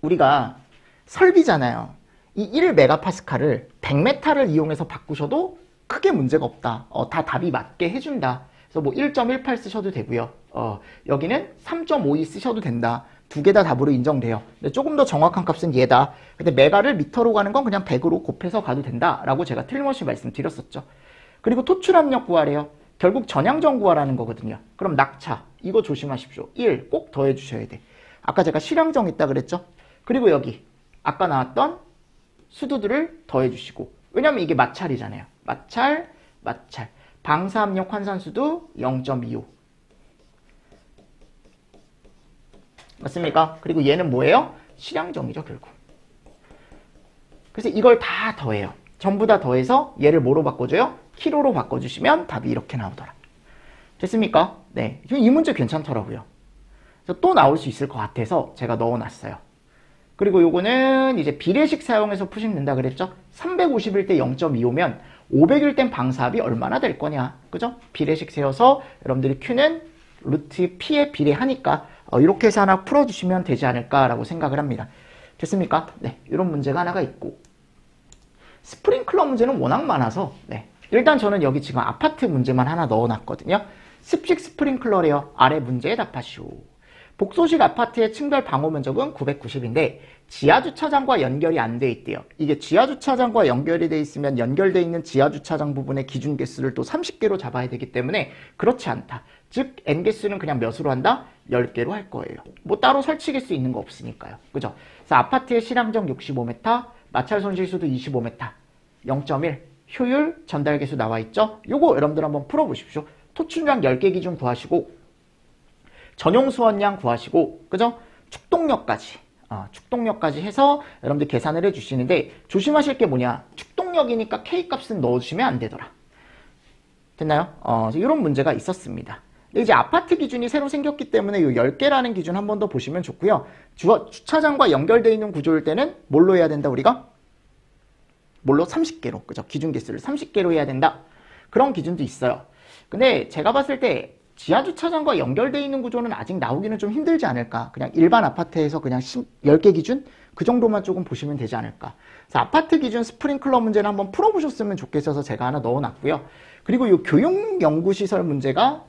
우리가 설비잖아요. 이 1메가파스칼을 100메타를 이용해서 바꾸셔도 크게 문제가 없다. 다 답이 맞게 해준다. 그래서 뭐 1.18 쓰셔도 되고요. 여기는 3.52 쓰셔도 된다. 두 개 다 답으로 인정돼요. 근데 조금 더 정확한 값은 얘다. 근데 메가를 미터로 가는 건 그냥 100으로 곱해서 가도 된다라고 제가 틀림없이 말씀드렸었죠. 그리고 토출 압력 구하래요. 결국 전향정 구하라는 거거든요. 그럼 낙차 이거 조심하십시오. 1 꼭 더해 주셔야 돼. 아까 제가 실향정 있다 그랬죠. 그리고 여기 아까 나왔던 수두들을 더해 주시고 왜냐면 이게 마찰이잖아요. 마찰. 방사압력 환산수도 0.25. 맞습니까? 그리고 얘는 뭐예요? 실향정이죠, 결국. 그래서 이걸 다 더해요. 전부 다 더해서 얘를 뭐로 바꿔줘요? 키로로 바꿔주시면 답이 이렇게 나오더라. 됐습니까? 네. 이 문제 괜찮더라고요. 그래서 또 나올 수 있을 것 같아서 제가 넣어놨어요. 그리고 요거는 이제 비례식 사용해서 푸시면 된다 그랬죠? 350일 때 0.25면 500일 땐 방사압이 얼마나 될 거냐? 그죠? 비례식 세워서 여러분들이 Q는 루트 P에 비례하니까 이렇게 해서 하나 풀어주시면 되지 않을까라고 생각을 합니다. 됐습니까? 네. 이런 문제가 하나가 있고 스프링클러 문제는 워낙 많아서 네. 일단 저는 여기 지금 아파트 문제만 하나 넣어놨거든요. 습식 스프링클러래요. 아래 문제에 답하시오. 복소식 아파트의 층별 방호 면적은 990인데 지하주차장과 연결이 안 돼 있대요. 이게 지하주차장과 연결이 돼 있으면 연결돼 있는 지하주차장 부분의 기준 개수를 또 30개로 잡아야 되기 때문에 그렇지 않다. 즉 N개수는 그냥 몇으로 한다? 10개로 할 거예요. 뭐 따로 설치 개수 있는 거 없으니까요. 그죠? 그래서 아파트의 실향정 65m, 마찰 손실수도 25m, 0.1, 효율, 전달 개수 나와 있죠? 요거 여러분들 한번 풀어보십시오. 토출량 10개 기준 구하시고 전용 수원량 구하시고 그죠? 축동력까지 축동력까지 해서 여러분들 계산을 해주시는데 조심하실 게 뭐냐? 축동력이니까 K값은 넣어주시면 안 되더라. 됐나요? 이런 문제가 있었습니다. 근데 이제 아파트 기준이 새로 생겼기 때문에 이 10개라는 기준 한 번 더 보시면 좋고요. 주차장과 연결되어 있는 구조일 때는 뭘로 해야 된다 우리가? 뭘로? 30개로. 그죠? 기준 개수를 30개로 해야 된다. 그런 기준도 있어요. 근데 제가 봤을 때 지하주차장과 연결되어 있는 구조는 아직 나오기는 좀 힘들지 않을까. 그냥 일반 아파트에서 그냥 10개 기준? 그 정도만 조금 보시면 되지 않을까. 그래서 아파트 기준 스프링클러 문제는 한번 풀어보셨으면 좋겠어서 제가 하나 넣어놨고요. 그리고 이 교육연구시설 문제가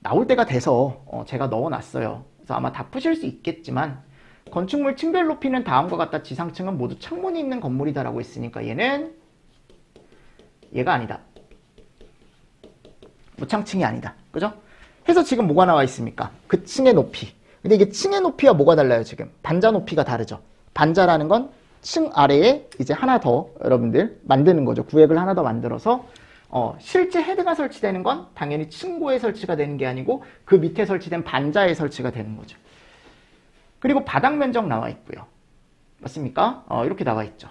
나올 때가 돼서 제가 넣어놨어요. 그래서 아마 다 푸실 수 있겠지만 건축물 층별 높이는 다음과 같다. 지상층은 모두 창문이 있는 건물이다라고 했으니까 얘는 얘가 아니다. 무창층이 아니다. 그죠? 해서 지금 뭐가 나와 있습니까? 그 층의 높이. 근데 이게 층의 높이와 뭐가 달라요, 지금? 반자 높이가 다르죠. 반자라는 건 층 아래에 이제 하나 더 여러분들 만드는 거죠. 구획을 하나 더 만들어서 실제 헤드가 설치되는 건 당연히 층고에 설치가 되는 게 아니고 그 밑에 설치된 반자에 설치가 되는 거죠. 그리고 바닥 면적 나와 있고요. 맞습니까? 이렇게 나와 있죠.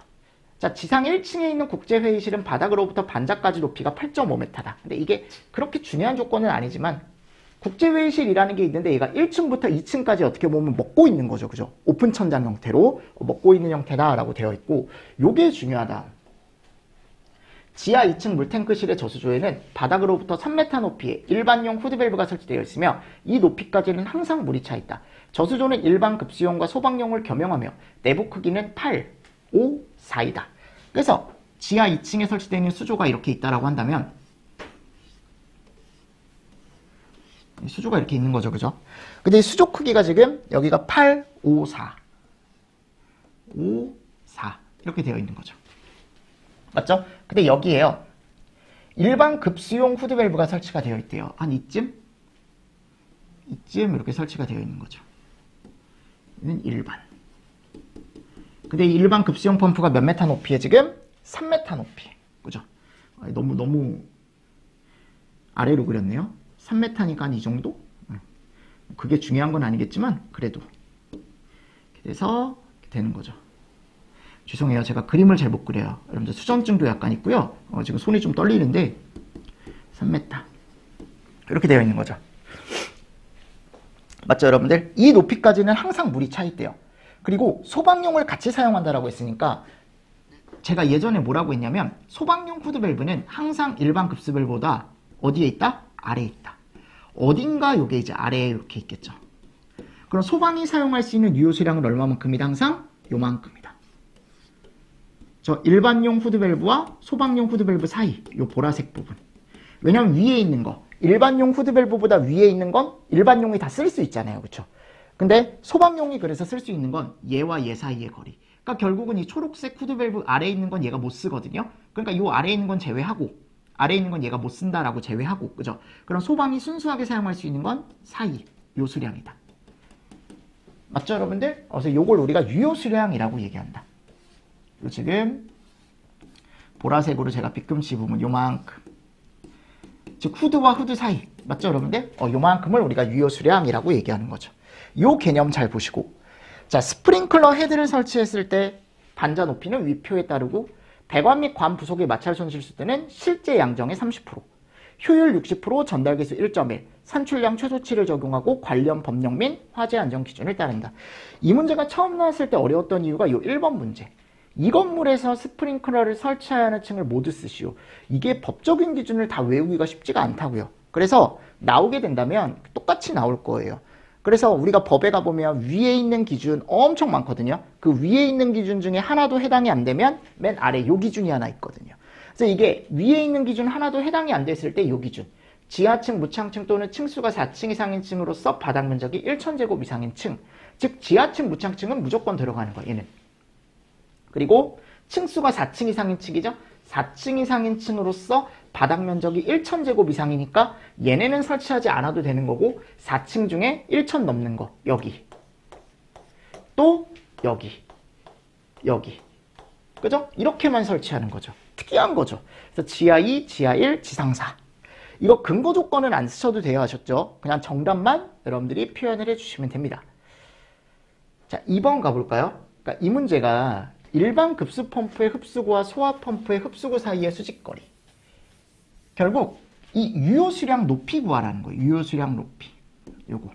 자, 지상 1층에 있는 국제회의실은 바닥으로부터 반자까지 높이가 8.5m다. 근데 이게 그렇게 중요한 조건은 아니지만 국제회의실이라는 게 있는데 얘가 1층부터 2층까지 어떻게 보면 먹고 있는 거죠. 그죠? 오픈 천장 형태로 먹고 있는 형태다라고 되어 있고, 요게 중요하다. 지하 2층 물탱크실의 저수조에는 바닥으로부터 3m 높이의 일반용 후드밸브가 설치되어 있으며 이 높이까지는 항상 물이 차 있다. 저수조는 일반 급수용과 소방용을 겸용하며 내부 크기는 8, 5, 4이다. 그래서 지하 2층에 설치되어 있는 수조가 이렇게 있다라고 한다면 수조가 이렇게 있는 거죠. 그죠? 근데 이 수조 크기가 지금 여기가 8, 5, 4 5, 4 이렇게 되어 있는 거죠. 맞죠? 근데 여기에요. 일반 급수용 후드밸브가 설치가 되어 있대요. 한 이쯤 이렇게 설치가 되어 있는 거죠. 이는 일반. 근데 이 일반 급수용 펌프가 몇 메타 높이에 지금? 3m 높이. 그죠? 너무 아래로 그렸네요. 3m니까 한 이 정도? 그게 중요한 건 아니겠지만 그래도 이렇게 돼서 이렇게 되는 거죠. 죄송해요. 제가 그림을 잘 못 그려요. 여러분들 수전증도 약간 있고요. 지금 손이 좀 떨리는데 3m 이렇게 되어 있는 거죠. 맞죠, 여러분들? 이 높이까지는 항상 물이 차 있대요. 그리고 소방용을 같이 사용한다라고 했으니까 제가 예전에 뭐라고 했냐면 소방용 후드밸브는 항상 일반 급수밸브보다 어디에 있다? 아래에 있다. 어딘가 요게 이제 아래에 이렇게 있겠죠. 그럼 소방이 사용할 수 있는 유효수량은 얼마만큼이다? 항상 요만큼이다. 저 일반용 후드밸브와 소방용 후드밸브 사이 요 보라색 부분. 왜냐면 위에 있는 거 일반용 후드밸브보다 위에 있는 건 일반용이 다 쓸 수 있잖아요. 그쵸? 근데 소방용이 그래서 쓸 수 있는 건 얘와 얘 사이의 거리. 그러니까 결국은 이 초록색 후드밸브 아래에 있는 건 얘가 못 쓰거든요. 그러니까 요 아래에 있는 건 제외하고 아래에 있는 건 얘가 못 쓴다라고 제외하고 그죠? 그럼 소방이 순수하게 사용할 수 있는 건 사이 요 수량이다. 맞죠, 여러분들? 그래서 요걸 우리가 유효 수량이라고 얘기한다. 요 지금 보라색으로 제가 빗금치 부분 요만큼, 즉 후드와 후드 사이, 맞죠, 여러분들? 요만큼을 우리가 유효 수량이라고 얘기하는 거죠. 요 개념 잘 보시고, 자, 스프링클러 헤드를 설치했을 때 반자 높이는 위표에 따르고 배관 및 관 부속의 마찰 손실 수대는 실제 양정의 30%, 효율 60%, 전달계수 1.1, 산출량 최소치를 적용하고 관련 법령 및 화재 안전 기준을 따른다. 이 문제가 처음 나왔을 때 어려웠던 이유가 요 1번 문제. 이 건물에서 스프링클러를 설치해야 하는 층을 모두 쓰시오. 이게 법적인 기준을 다 외우기가 쉽지가 않다고요. 그래서 나오게 된다면 똑같이 나올 거예요. 그래서 우리가 법에 가보면 위에 있는 기준 엄청 많거든요. 그 위에 있는 기준 중에 하나도 해당이 안 되면 맨 아래 요 기준이 하나 있거든요. 그래서 이게 위에 있는 기준 하나도 해당이 안 됐을 때 요 기준. 지하층, 무창층 또는 층수가 4층 이상인 층으로서 바닥 면적이 1000제곱 이상인 층. 즉 지하층, 무창층은 무조건 들어가는 거예요. 얘는. 그리고 층수가 4층 이상인 층이죠. 4층 이상인 층으로서 바닥 면적이 1000제곱 이상이니까 얘네는 설치하지 않아도 되는 거고 4층 중에 1000 넘는 거 여기 또 여기 그죠? 이렇게만 설치하는 거죠. 특이한 거죠. 그래서 지하 2, 지하 1, 지상 4 이거 근거 조건은 안 쓰셔도 돼요 하셨죠? 그냥 정답만 여러분들이 표현을 해주시면 됩니다. 자, 2번 가볼까요? 그러니까 이 문제가 일반 급수 펌프의 흡수구와 소화 펌프의 흡수구 사이의 수직거리. 결국 이 유효 수량 높이 구하라는 거예요. 유효 수량 높이. 요거.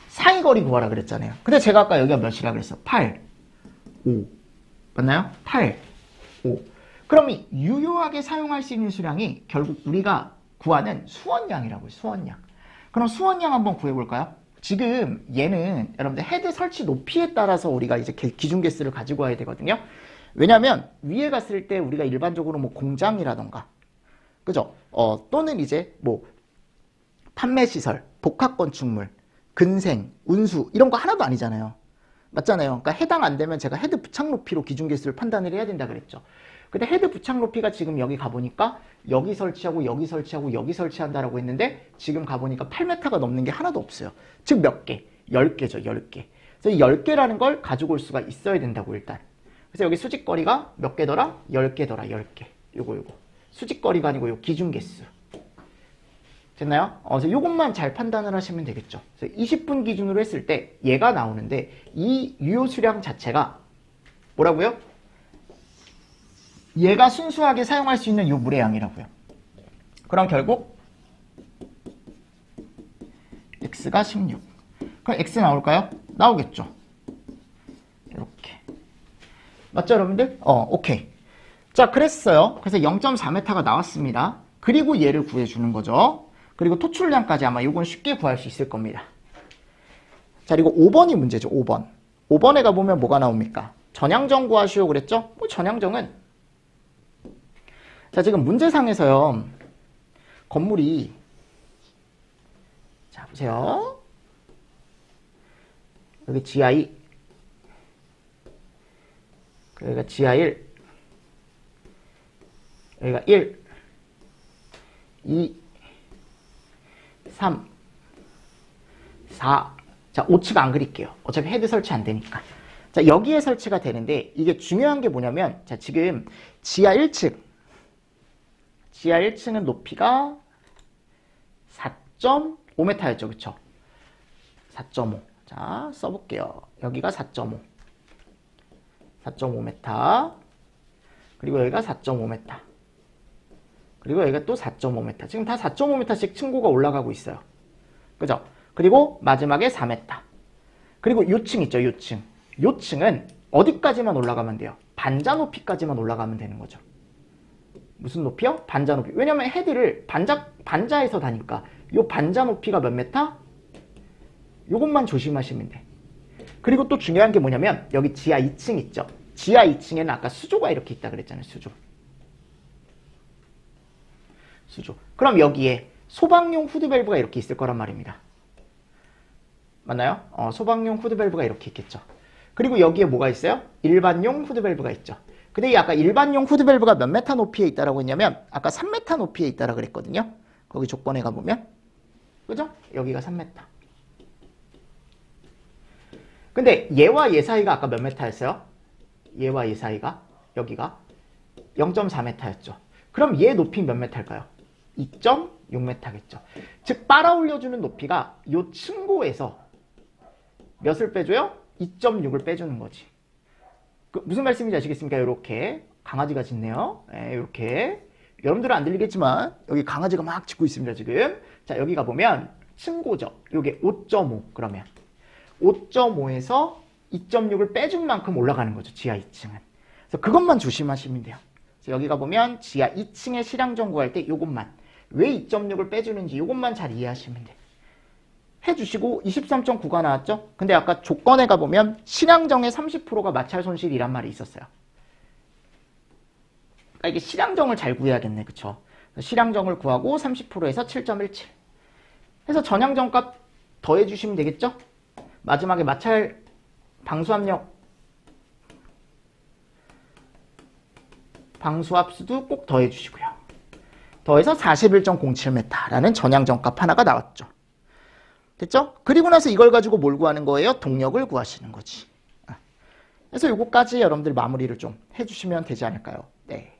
사이 거리 구하라 그랬잖아요. 근데 제가 아까 여기가 몇이라 그랬어? 8, 5. 맞나요? 8, 5. 그럼 이 유효하게 사용할 수 있는 수량이 결국 우리가 구하는 수원량이라고요. 수원량. 그럼 수원량 한번 구해볼까요? 지금 얘는 여러분들 헤드 설치 높이에 따라서 우리가 이제 기준 개수를 가지고 와야 되거든요. 왜냐면 위에 갔을 때 우리가 일반적으로 뭐 공장이라던가 그죠? 또는 이제 뭐 판매시설, 복합건축물, 근생, 운수 이런 거 하나도 아니잖아요. 맞잖아요. 그러니까 해당 안 되면 제가 헤드 부착 높이로 기준 개수를 판단을 해야 된다 그랬죠. 근데 헤드 부착 높이가 지금 여기 가보니까 여기 설치하고 여기 설치하고 여기 설치한다라고 했는데 지금 가보니까 8m가 넘는 게 하나도 없어요. 즉 몇 개? 10개죠. 10개. 그래서 10개라는 걸 가지고 올 수가 있어야 된다고 일단. 그래서 여기 수직거리가 몇 개더라? 10개더라. 10개. 요거. 수직거리가 아니고 요 기준 개수. 됐나요? 그래서 요것만 잘 판단을 하시면 되겠죠. 그래서 20분 기준으로 했을 때 얘가 나오는데 이 유효 수량 자체가 뭐라고요? 얘가 순수하게 사용할 수 있는 요 물의 양이라고요. 그럼 결국 x가 16. 그럼 x 나올까요? 나오겠죠. 이렇게. 맞죠, 여러분들? 오케이. 자, 그랬어요. 그래서 0.4m가 나왔습니다. 그리고 얘를 구해주는 거죠. 그리고 토출량까지 아마 이건 쉽게 구할 수 있을 겁니다. 자, 그리고 5번이 문제죠. 5번. 5번에 가보면 뭐가 나옵니까? 전향정 구하시오 그랬죠? 뭐 전향정은 자, 지금 문제상에서요. 건물이 자, 보세요. 여기 지하 2 여기가 지하 1 여기가 1 2 3 4 자, 5층 안 그릴게요. 어차피 헤드 설치 안 되니까. 자, 여기에 설치가 되는데 이게 중요한 게 뭐냐면 자, 지금 지하 1층은 높이가 4.5m였죠. 그쵸? 4.5. 자, 써볼게요. 여기가 4.5. 4.5m. 그리고 여기가 4.5m. 그리고 여기가 또 4.5m. 지금 다 4.5m씩 층고가 올라가고 있어요. 그죠? 그리고 마지막에 4m. 그리고 요층 있죠, 요층. 요층은 어디까지만 올라가면 돼요? 반자 높이까지만 올라가면 되는 거죠. 무슨 높이요? 반자 높이. 왜냐면 헤드를 반자에서 다니까 요 반자 높이가 몇 메타? 요것만 조심하시면 돼. 그리고 또 중요한 게 뭐냐면 여기 지하 2층 있죠. 지하 2층에는 아까 수조가 이렇게 있다 그랬잖아요. 수조. 그럼 여기에 소방용 후드밸브가 이렇게 있을 거란 말입니다. 맞나요? 소방용 후드밸브가 이렇게 있겠죠. 그리고 여기에 뭐가 있어요? 일반용 후드밸브가 있죠. 근데 이 아까 일반용 후드밸브가 몇 메타 높이에 있다라고 했냐면 아까 3m 높이에 있다라 그랬거든요. 거기 조건에 가보면 그죠? 여기가 3m. 근데 얘와 얘 사이가 아까 몇 메타였어요? 얘와 얘 사이가 여기가 0.4m였죠. 그럼 얘 높이 몇 메타일까요? 2.6m겠죠. 즉 빨아 올려주는 높이가 요 층고에서 몇을 빼줘요? 2.6을 빼주는 거지. 무슨 말씀인지 아시겠습니까? 이렇게 강아지가 짖네요. 이렇게 여러분들은 안 들리겠지만 여기 강아지가 막 짖고 있습니다. 지금. 자, 여기 가보면 층고죠. 요게 5.5 그러면 5.5에서 2.6을 빼준 만큼 올라가는 거죠. 지하 2층은. 그래서 그것만 조심하시면 돼요. 그래서 여기 가보면 지하 2층의 실향정 구할 때 요것만 왜 2.6을 빼주는지 요것만 잘 이해하시면 돼요. 해주시고 23.9가 나왔죠? 근데 아까 조건에 가보면 실향정의 30%가 마찰 손실이란 말이 있었어요. 그러니까 이게 실향정을 잘 구해야겠네. 그쵸? 실향정을 구하고 30%에서 7.17 해서 전향정 값 더해주시면 되겠죠? 마지막에 마찰 방수압력 방수압수도 꼭 더해주시고요. 더해서 41.07m라는 전향정 값 하나가 나왔죠. 됐죠? 그리고 나서 이걸 가지고 뭘 구하는 거예요? 동력을 구하시는 거지. 그래서 요거까지 여러분들 마무리를 좀 해주시면 되지 않을까요? 네.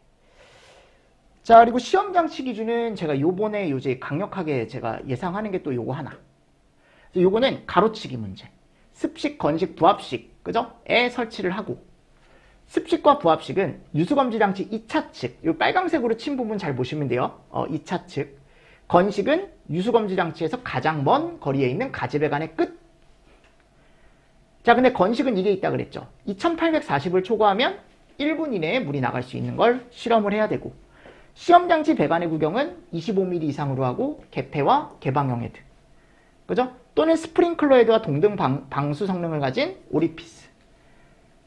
자, 그리고 시험 장치 기준은 제가 요번에 요새 강력하게 제가 예상하는 게 또 요거 하나. 요거는 가로치기 문제. 습식, 건식, 부합식, 그죠? 에 설치를 하고. 습식과 부합식은 유수검지장치 2차 측, 요 빨강색으로 친 부분 잘 보시면 돼요. 2차 측. 건식은 유수검지장치에서 가장 먼 거리에 있는 가지배관의 끝. 자, 근데 건식은 이게 있다 그랬죠. 2840을 초과하면 1분 이내에 물이 나갈 수 있는 걸 실험을 해야 되고, 시험장치 배관의 구경은 25mm 이상으로 하고 개폐와 개방형 헤드, 그죠? 또는 스프링클러 헤드와 동등 방수 성능을 가진 오리피스.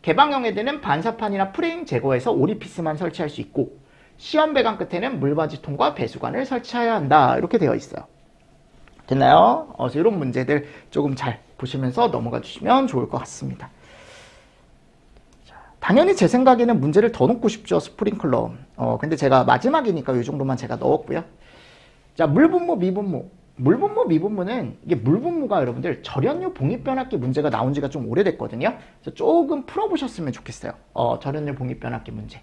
개방형 헤드는 반사판이나 프레임 제거해서 오리피스만 설치할 수 있고, 시험 배관 끝에는 물바지통과 배수관을 설치해야 한다. 이렇게 되어 있어요. 됐나요? 그래서 이런 문제들 조금 잘 보시면서 넘어가 주시면 좋을 것 같습니다. 자, 당연히 제 생각에는 문제를 더 넣고 싶죠. 스프링클러. 근데 제가 마지막이니까 이 정도만 제가 넣었고요. 자, 물분무, 미분무. 물분무, 미분무는 이게 물분무가 여러분들 절연유 봉입변압기 문제가 나온 지가 좀 오래됐거든요. 그래서 조금 풀어보셨으면 좋겠어요. 절연유 봉입변압기 문제.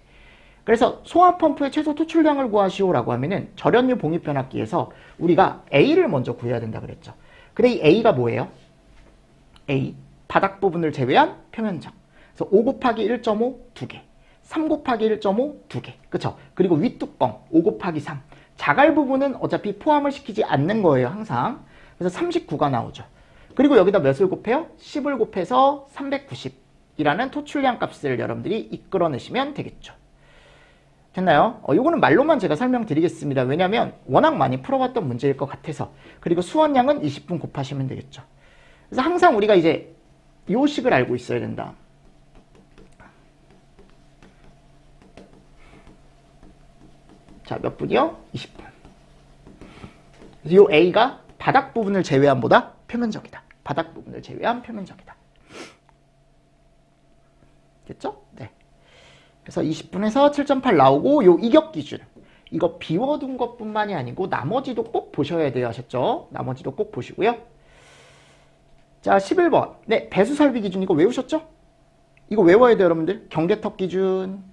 그래서 소화펌프의 최소 토출량을 구하시오라고 하면은 절연유 봉입변압기에서 우리가 A를 먼저 구해야 된다 그랬죠. 근데 이 A가 뭐예요? A, 바닥 부분을 제외한 표면적. 그래서 5 곱하기 1.5, 2개. 3 곱하기 1.5, 2개. 그쵸? 그리고 윗뚜껑, 5 곱하기 3. 자갈 부분은 어차피 포함을 시키지 않는 거예요, 항상. 그래서 39가 나오죠. 그리고 여기다 몇을 곱해요? 10을 곱해서 390이라는 토출량 값을 여러분들이 이끌어내시면 되겠죠. 됐나요? 이거는 말로만 제가 설명드리겠습니다. 왜냐하면 워낙 많이 풀어봤던 문제일 것 같아서. 그리고 수원량은 20분 곱하시면 되겠죠. 그래서 항상 우리가 이제 요 식을 알고 있어야 된다. 자, 몇 분이요? 20분. 그래서 요 A가 바닥 부분을 제외한 보다 표면적이다. 바닥 부분을 제외한 표면적이다. 됐죠? 네. 그래서 20분에서 7.8 나오고 요 이격 기준. 이거 비워둔 것뿐만이 아니고 나머지도 꼭 보셔야 돼요. 아셨죠? 나머지도 꼭 보시고요. 자, 11번. 네, 배수 설비 기준 이거 외우셨죠? 이거 외워야 돼요, 여러분들. 경계턱 기준,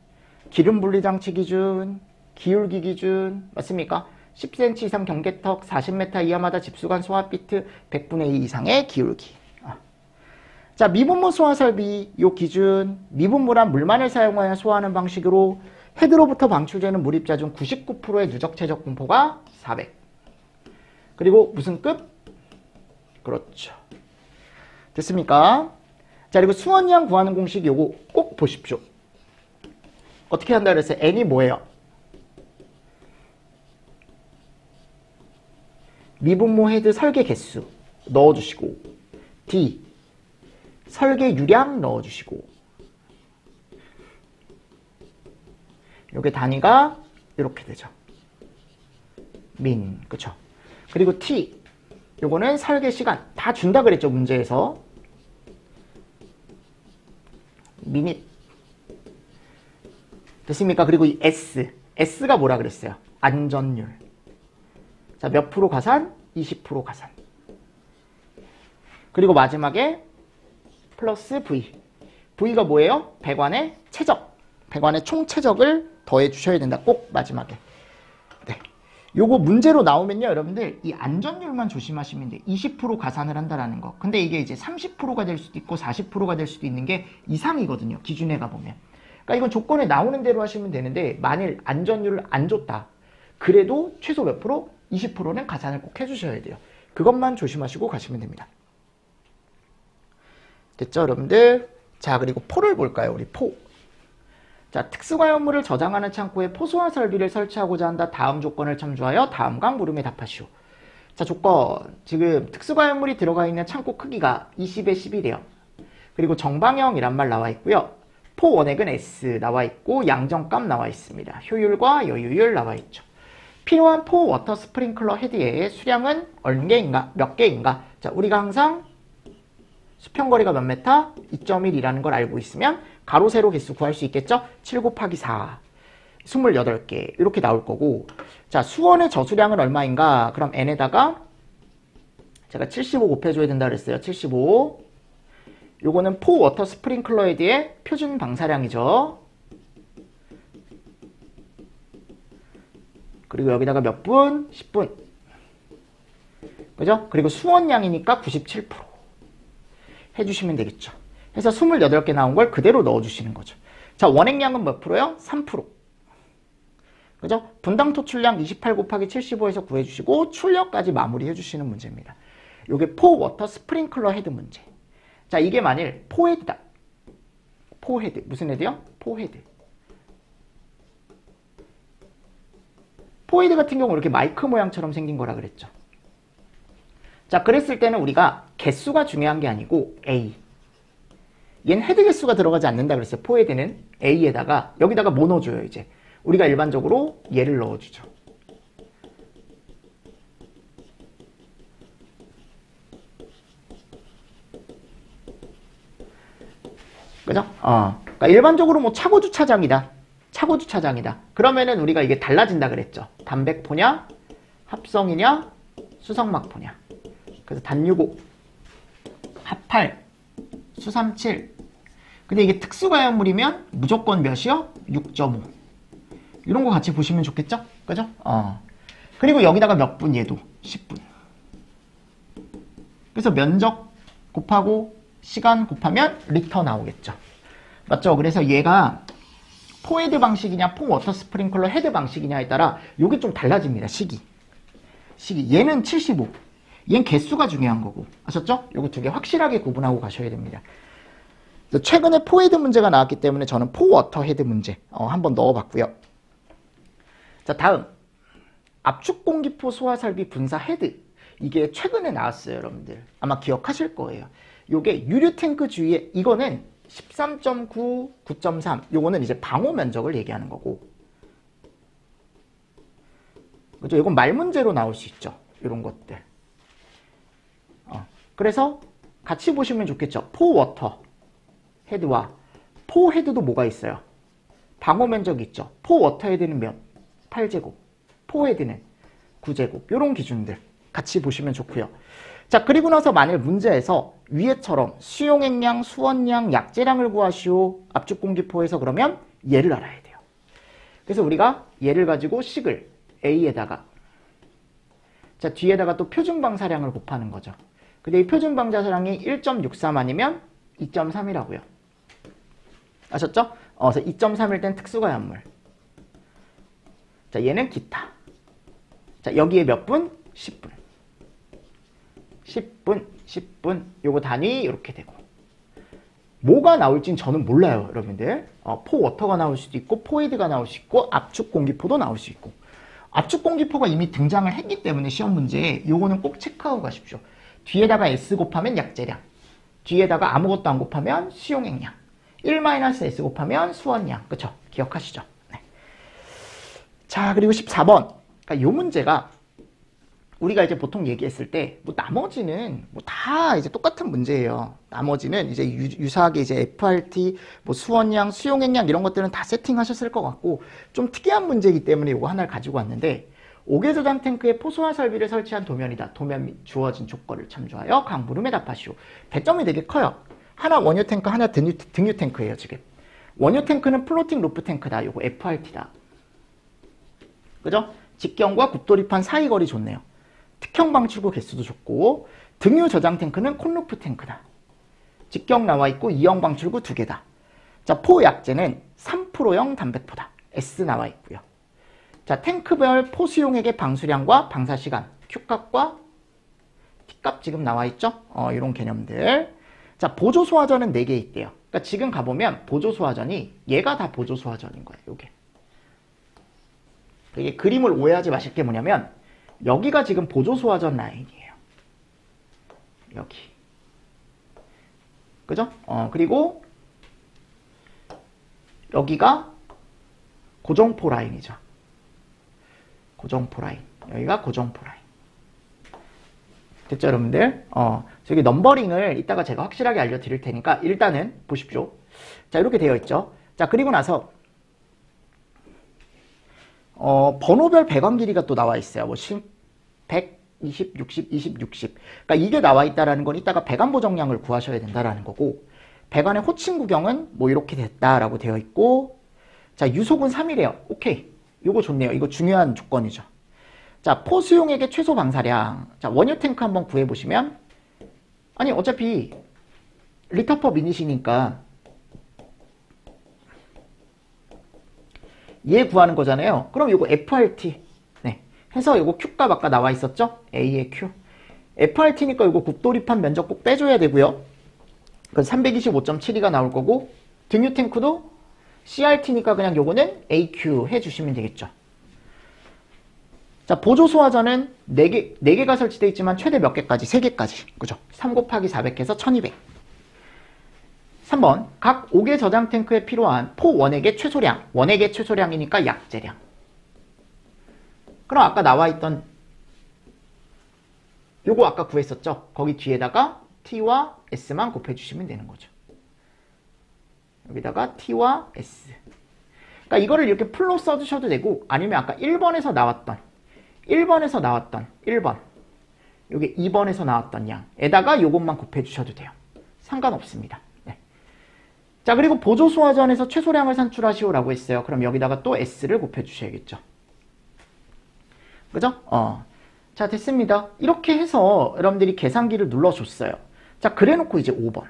기름 분리 장치 기준, 기울기 기준, 맞습니까? 10cm 이상 경계턱, 40m 이하마다 집수관 소화 비트, 100분의 2 이상의 기울기. 자, 미분모 소화 설비 요 기준, 미분모란 물만을 사용하여 소화하는 방식으로 헤드로부터 방출되는 물입자 중 99%의 누적 최적 분포가 400. 그리고 무슨 급? 그렇죠. 됐습니까? 자, 그리고 수원량 구하는 공식 요거 꼭 보십시오. 어떻게 한다 그랬어요? N이 뭐예요? 미분모 헤드 설계 개수 넣어주시고, D 설계 유량 넣어주시고, 요게 단위가 이렇게 되죠. 민, 그쵸? 그리고 T 요거는 설계 시간 다 준다 그랬죠, 문제에서. 미닛. 됐습니까? 그리고 이 S가 뭐라 그랬어요? 안전율. 자, 몇 프로 가산? 20% 가산. 그리고 마지막에 플러스 V. V가 뭐예요? 배관의 최적. 배관의 총 최적을 더해 주셔야 된다. 꼭 마지막에. 네. 요거 문제로 나오면요, 여러분들 이 안전율만 조심하시면 돼요. 20% 가산을 한다라는 거. 근데 이게 이제 30%가 될 수도 있고 40%가 될 수도 있는 게 이상이거든요. 기준에 가보면. 그러니까 이건 조건에 나오는 대로 하시면 되는데, 만일 안전율을 안 줬다. 그래도 최소 몇 프로? 20%는 가산을 꼭 해주셔야 돼요. 그것만 조심하시고 가시면 됩니다. 됐죠, 여러분들? 자, 그리고 포를 볼까요? 우리 포. 자, 특수과열물을 저장하는 창고에 포소화 설비를 설치하고자 한다. 다음 조건을 참조하여 다음과 물음에 답하시오. 자, 조건. 지금 특수과열물이 들어가 있는 창고 크기가 20에 11이에요. 그리고 정방형이란 말 나와 있고요. 포 원액은 S 나와 있고 양정값 나와 있습니다. 효율과 여유율 나와 있죠. 필요한 포 워터 스프링클러 헤드의 수량은 얼마 개인가? 몇 개인가? 자, 우리가 항상 수평거리가 몇 메타? 2.1이라는 걸 알고 있으면 가로 세로 개수 구할 수 있겠죠? 7 곱하기 4 28개 이렇게 나올 거고, 자, 수원의 저수량은 얼마인가? 그럼 n에다가 제가 75 곱해줘야 된다 그랬어요. 75. 요거는 포 워터 스프링클러 헤드의 표준 방사량이죠. 그리고 여기다가 몇 분? 10분. 그죠? 그리고 수원량이니까 97% 해주시면 되겠죠. 해서 28개 나온 걸 그대로 넣어주시는 거죠. 자, 원액량은 몇 프로요? 3%. 그죠? 분당 토출량 28 곱하기 75에서 구해주시고 출력까지 마무리해 주시는 문제입니다. 요게 포 워터 스프링클러 헤드 문제. 자, 이게 만일 포헤드다. 포헤드. 무슨 헤드요? 포헤드. 포헤드 같은 경우 이렇게 마이크 모양처럼 생긴 거라 그랬죠. 자, 그랬을 때는 우리가 개수가 중요한 게 아니고 A. 얘는 헤드 개수가 들어가지 않는다 그랬어요. 포헤드는 A에다가 여기다가 뭐 넣어줘요, 이제. 우리가 일반적으로 얘를 넣어주죠. 그죠? 그러니까 일반적으로 뭐 차고 주차장이다. 차고 주차장이다. 그러면은 우리가 이게 달라진다 그랬죠. 단백포냐, 합성이냐, 수성막포냐. 그래서 단유고, 합8, 수삼7. 근데 이게 특수가연물이면 무조건 몇이요? 6.5. 이런 거 같이 보시면 좋겠죠? 그죠? 그리고 여기다가 몇 분 얘도 10분. 그래서 면적 곱하고 시간 곱하면 리터 나오겠죠. 맞죠? 그래서 얘가 포헤드 방식이냐 포 워터 스프링클러 헤드 방식이냐에 따라 이게 좀 달라집니다. 시기 얘는 75, 얘는 개수가 중요한 거고, 아셨죠? 요거 두 개 확실하게 구분하고 가셔야 됩니다. 최근에 포헤드 문제가 나왔기 때문에 저는 포 워터 헤드 문제 한번 넣어봤고요. 자, 다음 압축 공기포 소화 설비 분사 헤드, 이게 최근에 나왔어요. 여러분들 아마 기억하실 거예요. 요게 유류 탱크 주위에, 이거는 13.9, 9.3, 요거는 이제 방호 면적을 얘기하는 거고, 그죠? 이건 말 문제로 나올 수 있죠. 이런 것들. 그래서 같이 보시면 좋겠죠. 포 워터 헤드와 포 헤드도 뭐가 있어요? 방호 면적이 있죠. 포 워터 헤드는 몇? 8제곱. 포 헤드는 9제곱. 이런 기준들 같이 보시면 좋고요. 자, 그리고 나서 만일 문제에서 위에처럼 수용액량, 수원량, 약재량을 구하시오. 압축 공기포에서 그러면 얘를 알아야 돼요. 그래서 우리가 얘를 가지고 식을 A에다가, 자, 뒤에다가 또 표준 방사량을 곱하는 거죠. 근데 이 표준 방사량이 1.63 아니면 2.3이라고요. 아셨죠? 그래서 2.3일 땐 특수가연물. 자, 얘는 기타. 자, 여기에 몇 분? 10분. 10분. 요거 단위 이렇게 되고. 뭐가 나올진 저는 몰라요, 여러분들. 포 워터가 나올 수도 있고, 포헤드가 나올 수 있고, 압축 공기포도 나올 수 있고. 압축 공기포가 이미 등장을 했기 때문에 시험 문제에 요거는 꼭 체크하고 가십시오. 뒤에다가 S 곱하면 약재량, 뒤에다가 아무것도 안 곱하면 수용액량, 1-S 곱하면 수원량. 그쵸? 기억하시죠? 네. 자, 그리고 14번. 그러니까 요 문제가 우리가 이제 보통 얘기했을 때, 뭐 나머지는 뭐 다 이제 똑같은 문제예요. 나머지는 이제 유사하게 이제 FRT, 뭐 수원량, 수용액량 이런 것들은 다 세팅하셨을 것 같고, 좀 특이한 문제이기 때문에 요거 하나를 가지고 왔는데, 5개 저장 탱크에 포소화 설비를 설치한 도면이다. 도면 및 주어진 조건을 참조하여 각 물음에 답하시오. 배점이 되게 커요. 하나 원유 탱크, 하나 등유 탱크예요, 지금. 원유 탱크는 플로팅 루프 탱크다. 요거 FRT다. 그죠? 직경과 굽돌이판 사이 거리 좋네요. 특형 방출구 개수도 좋고, 등유 저장 탱크는 콘루프 탱크다. 직경 나와 있고 2형 방출구 2개다. 자, 포 약재는 3%형 담배포다. S 나와 있고요. 자, 탱크별 포 수용액의 방수량과 방사시간, Q값과 T값 지금 나와 있죠? 이런 개념들. 자, 보조소화전은 4개 있대요. 그러니까 지금 가보면 보조소화전이, 얘가 다 보조소화전인 거예요, 요게. 이게 그림을 오해하지 마실 게 뭐냐면, 여기가 지금 보조소화전 라인이에요. 여기. 그죠? 그리고 여기가 고정포 라인이죠. 고정포 라인. 여기가 고정포 라인. 됐죠, 여러분들? 저기 넘버링을 이따가 제가 확실하게 알려드릴 테니까 일단은 보십시오. 자, 이렇게 되어 있죠. 자, 그리고 나서 번호별 배관 길이가 또 나와 있어요. 뭐 100, 20, 60, 20, 60. 그러니까 이게 나와 있다라는 건 이따가 배관 보정량을 구하셔야 된다라는 거고, 배관의 호칭 구경은 뭐 이렇게 됐다라고 되어 있고, 자, 유속은 3이래요. 오케이. 요거 좋네요. 이거 중요한 조건이죠. 자, 포 수용액의 최소 방사량. 자, 원유 탱크 한번 구해보시면, 아니, 어차피 리터 퍼 미닛이니까 얘 구하는 거잖아요. 그럼 요거 FRT. 네. 해서 요거 Q값 아까 나와 있었죠? A의 Q. FRT니까 요거 굽돌이판 면적 꼭 빼줘야 되고요. 그건 325.72가 나올 거고, 등유 탱크도 CRT니까 그냥 요거는 AQ 해주시면 되겠죠. 자, 보조소화전은 4개가 설치되어 있지만 최대 몇 개까지? 3개까지. 그죠? 3 곱하기 400해서 1200. 3번. 각 5개 저장 탱크에 필요한 포 원액의 최소량. 원액의 최소량이니까 약재량. 그럼 아까 나와 있던 요거 아까 구했었죠? 거기 뒤에다가 T와 S만 곱해주시면 되는 거죠. 여기다가 T와 S. 그러니까 이거를 이렇게 풀로 써주셔도 되고, 아니면 아까 1번에서 나왔던 1번. 요게 2번에서 나왔던 양에다가 요것만 곱해주셔도 돼요. 상관없습니다. 네. 자, 그리고 보조소화전에서 최소량을 산출하시오라고 했어요. 그럼 여기다가 또 S를 곱해주셔야겠죠. 그죠? 자, 됐습니다. 이렇게 해서 여러분들이 계산기를 눌러줬어요. 자, 그래놓고 이제 5번.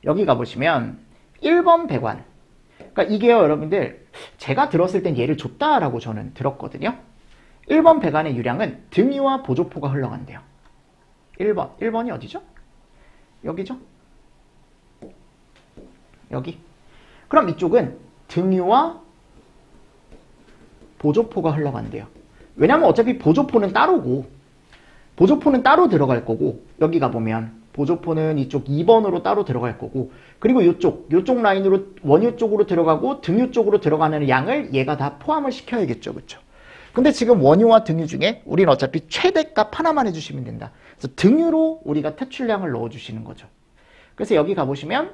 여기 가보시면 1번 배관. 그러니까 이게요, 여러분들, 제가 들었을 땐 얘를 줬다라고 저는 들었거든요. 1번 배관의 유량은 등유와 보조포가 흘러간대요. 1번이 어디죠? 여기죠? 여기. 그럼 이쪽은 등유와 보조포가 흘러간대요. 왜냐면 어차피 보조포는 따로고, 보조포는 따로 들어갈 거고, 여기 가보면 보조포는 이쪽 2번으로 따로 들어갈 거고, 그리고 요쪽 라인으로 원유 쪽으로 들어가고 등유 쪽으로 들어가는 양을 얘가 다 포함을 시켜야겠죠. 그쵸? 근데 지금 원유와 등유 중에 우리는 어차피 최대값 하나만 해주시면 된다. 그래서 등유로 우리가 퇴출량을 넣어주시는 거죠. 그래서 여기 가보시면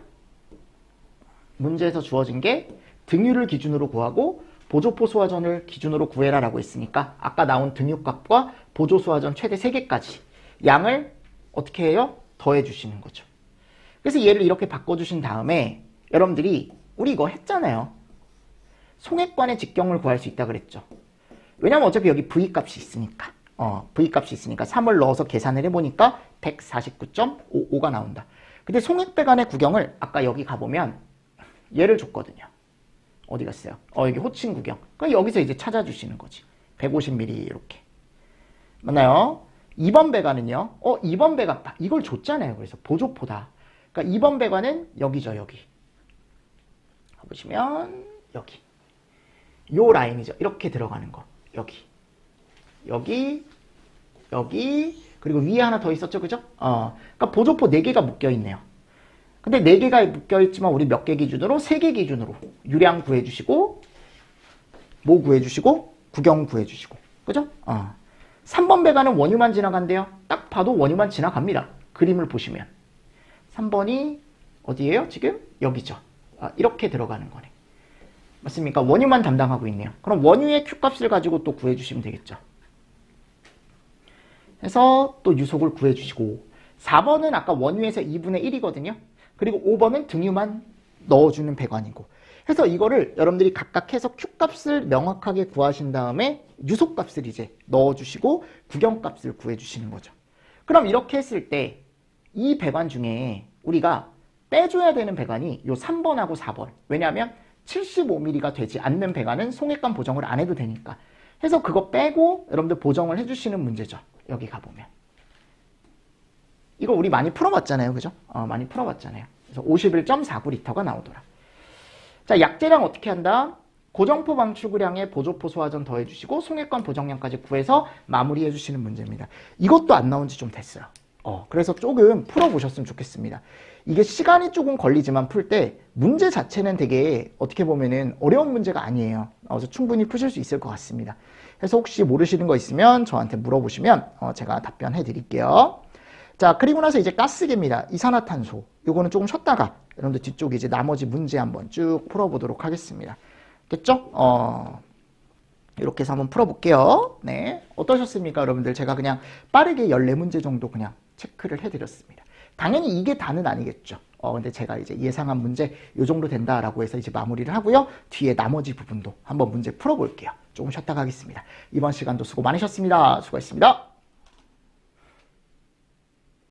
문제에서 주어진 게 등유를 기준으로 구하고 보조포 소화전을 기준으로 구해라 라고 했으니까 아까 나온 등유값과 보조 소화전 최대 3개까지 양을 어떻게 해요? 더해 주시는 거죠. 그래서 얘를 이렇게 바꿔주신 다음에 여러분들이 우리 이거 했잖아요. 송액관의 직경을 구할 수 있다 그랬죠. 왜냐면 어차피 여기 V값이 있으니까 V값이 있으니까 3을 넣어서 계산을 해보니까 149.55가 나온다. 근데 송액배관의 구경을 아까 여기 가보면 얘를 줬거든요. 어디 갔어요? 여기 호칭 구경. 그러니까 여기서 이제 찾아주시는 거지. 150ml 이렇게. 맞나요? 2번 배관은요. 2번 배관 이걸 줬잖아요. 그래서 보조포다. 그러니까 2번 배관은 여기죠. 여기. 보시면 여기. 요 라인이죠. 이렇게 들어가는 거. 여기 그리고 위에 하나 더 있었죠. 그죠? 그러니까 보조포 4개가 묶여있네요. 근데 4개가 묶여있지만 우리 몇 개 기준으로? 3개 기준으로 유량 구해주시고 뭐 구해주시고 구경 구해주시고 그죠? 3번 배관은 원유만 지나간대요. 딱 봐도 원유만 지나갑니다. 그림을 보시면 3번이 어디예요? 지금 여기죠. 이렇게 들어가는 거네. 맞습니까? 원유만 담당하고 있네요. 그럼 원유의 Q값을 가지고 또 구해주시면 되겠죠. 해서 또 유속을 구해주시고 4번은 아까 원유에서 2분의 1이거든요. 그리고 5번은 등유만 넣어주는 배관이고 해서 이거를 여러분들이 각각 해서 Q값을 명확하게 구하신 다음에 유속값을 이제 넣어주시고 구경값을 구해주시는 거죠. 그럼 이렇게 했을 때 이 배관 중에 우리가 빼줘야 되는 배관이 요 3번하고 4번. 왜냐하면 75mm가 되지 않는 배관은 송액관 보정을 안 해도 되니까. 해서 그거 빼고 여러분들 보정을 해주시는 문제죠. 여기 가보면. 이거 우리 많이 풀어봤잖아요. 그죠? 많이 풀어봤잖아요. 그래서 51.49L가 나오더라. 자, 약재량 어떻게 한다? 고정포 방출구량에 보조포 소화전 더해주시고 송액관 보정량까지 구해서 마무리해주시는 문제입니다. 이것도 안 나온 지 좀 됐어요. 그래서 조금 풀어보셨으면 좋겠습니다. 이게 시간이 조금 걸리지만 풀 때 문제 자체는 되게 어떻게 보면은 어려운 문제가 아니에요. 그래서 충분히 푸실 수 있을 것 같습니다. 그래서 혹시 모르시는 거 있으면 저한테 물어보시면 제가 답변해 드릴게요. 자, 그리고 나서 이제 가스계입니다. 이산화탄소. 요거는 조금 쉬었다가 여러분들 뒤쪽에 이제 나머지 문제 한번 쭉 풀어보도록 하겠습니다. 됐죠? 이렇게 해서 한번 풀어볼게요. 네. 어떠셨습니까, 여러분들? 제가 그냥 빠르게 14문제 정도 그냥 체크를 해드렸습니다. 당연히 이게 다는 아니겠죠. 근데 제가 이제 예상한 문제 요 정도 된다라고 해서 이제 마무리를 하고요. 뒤에 나머지 부분도 한번 문제 풀어볼게요. 조금 쉬었다가 하겠습니다. 이번 시간도 수고 많으셨습니다. 수고하셨습니다.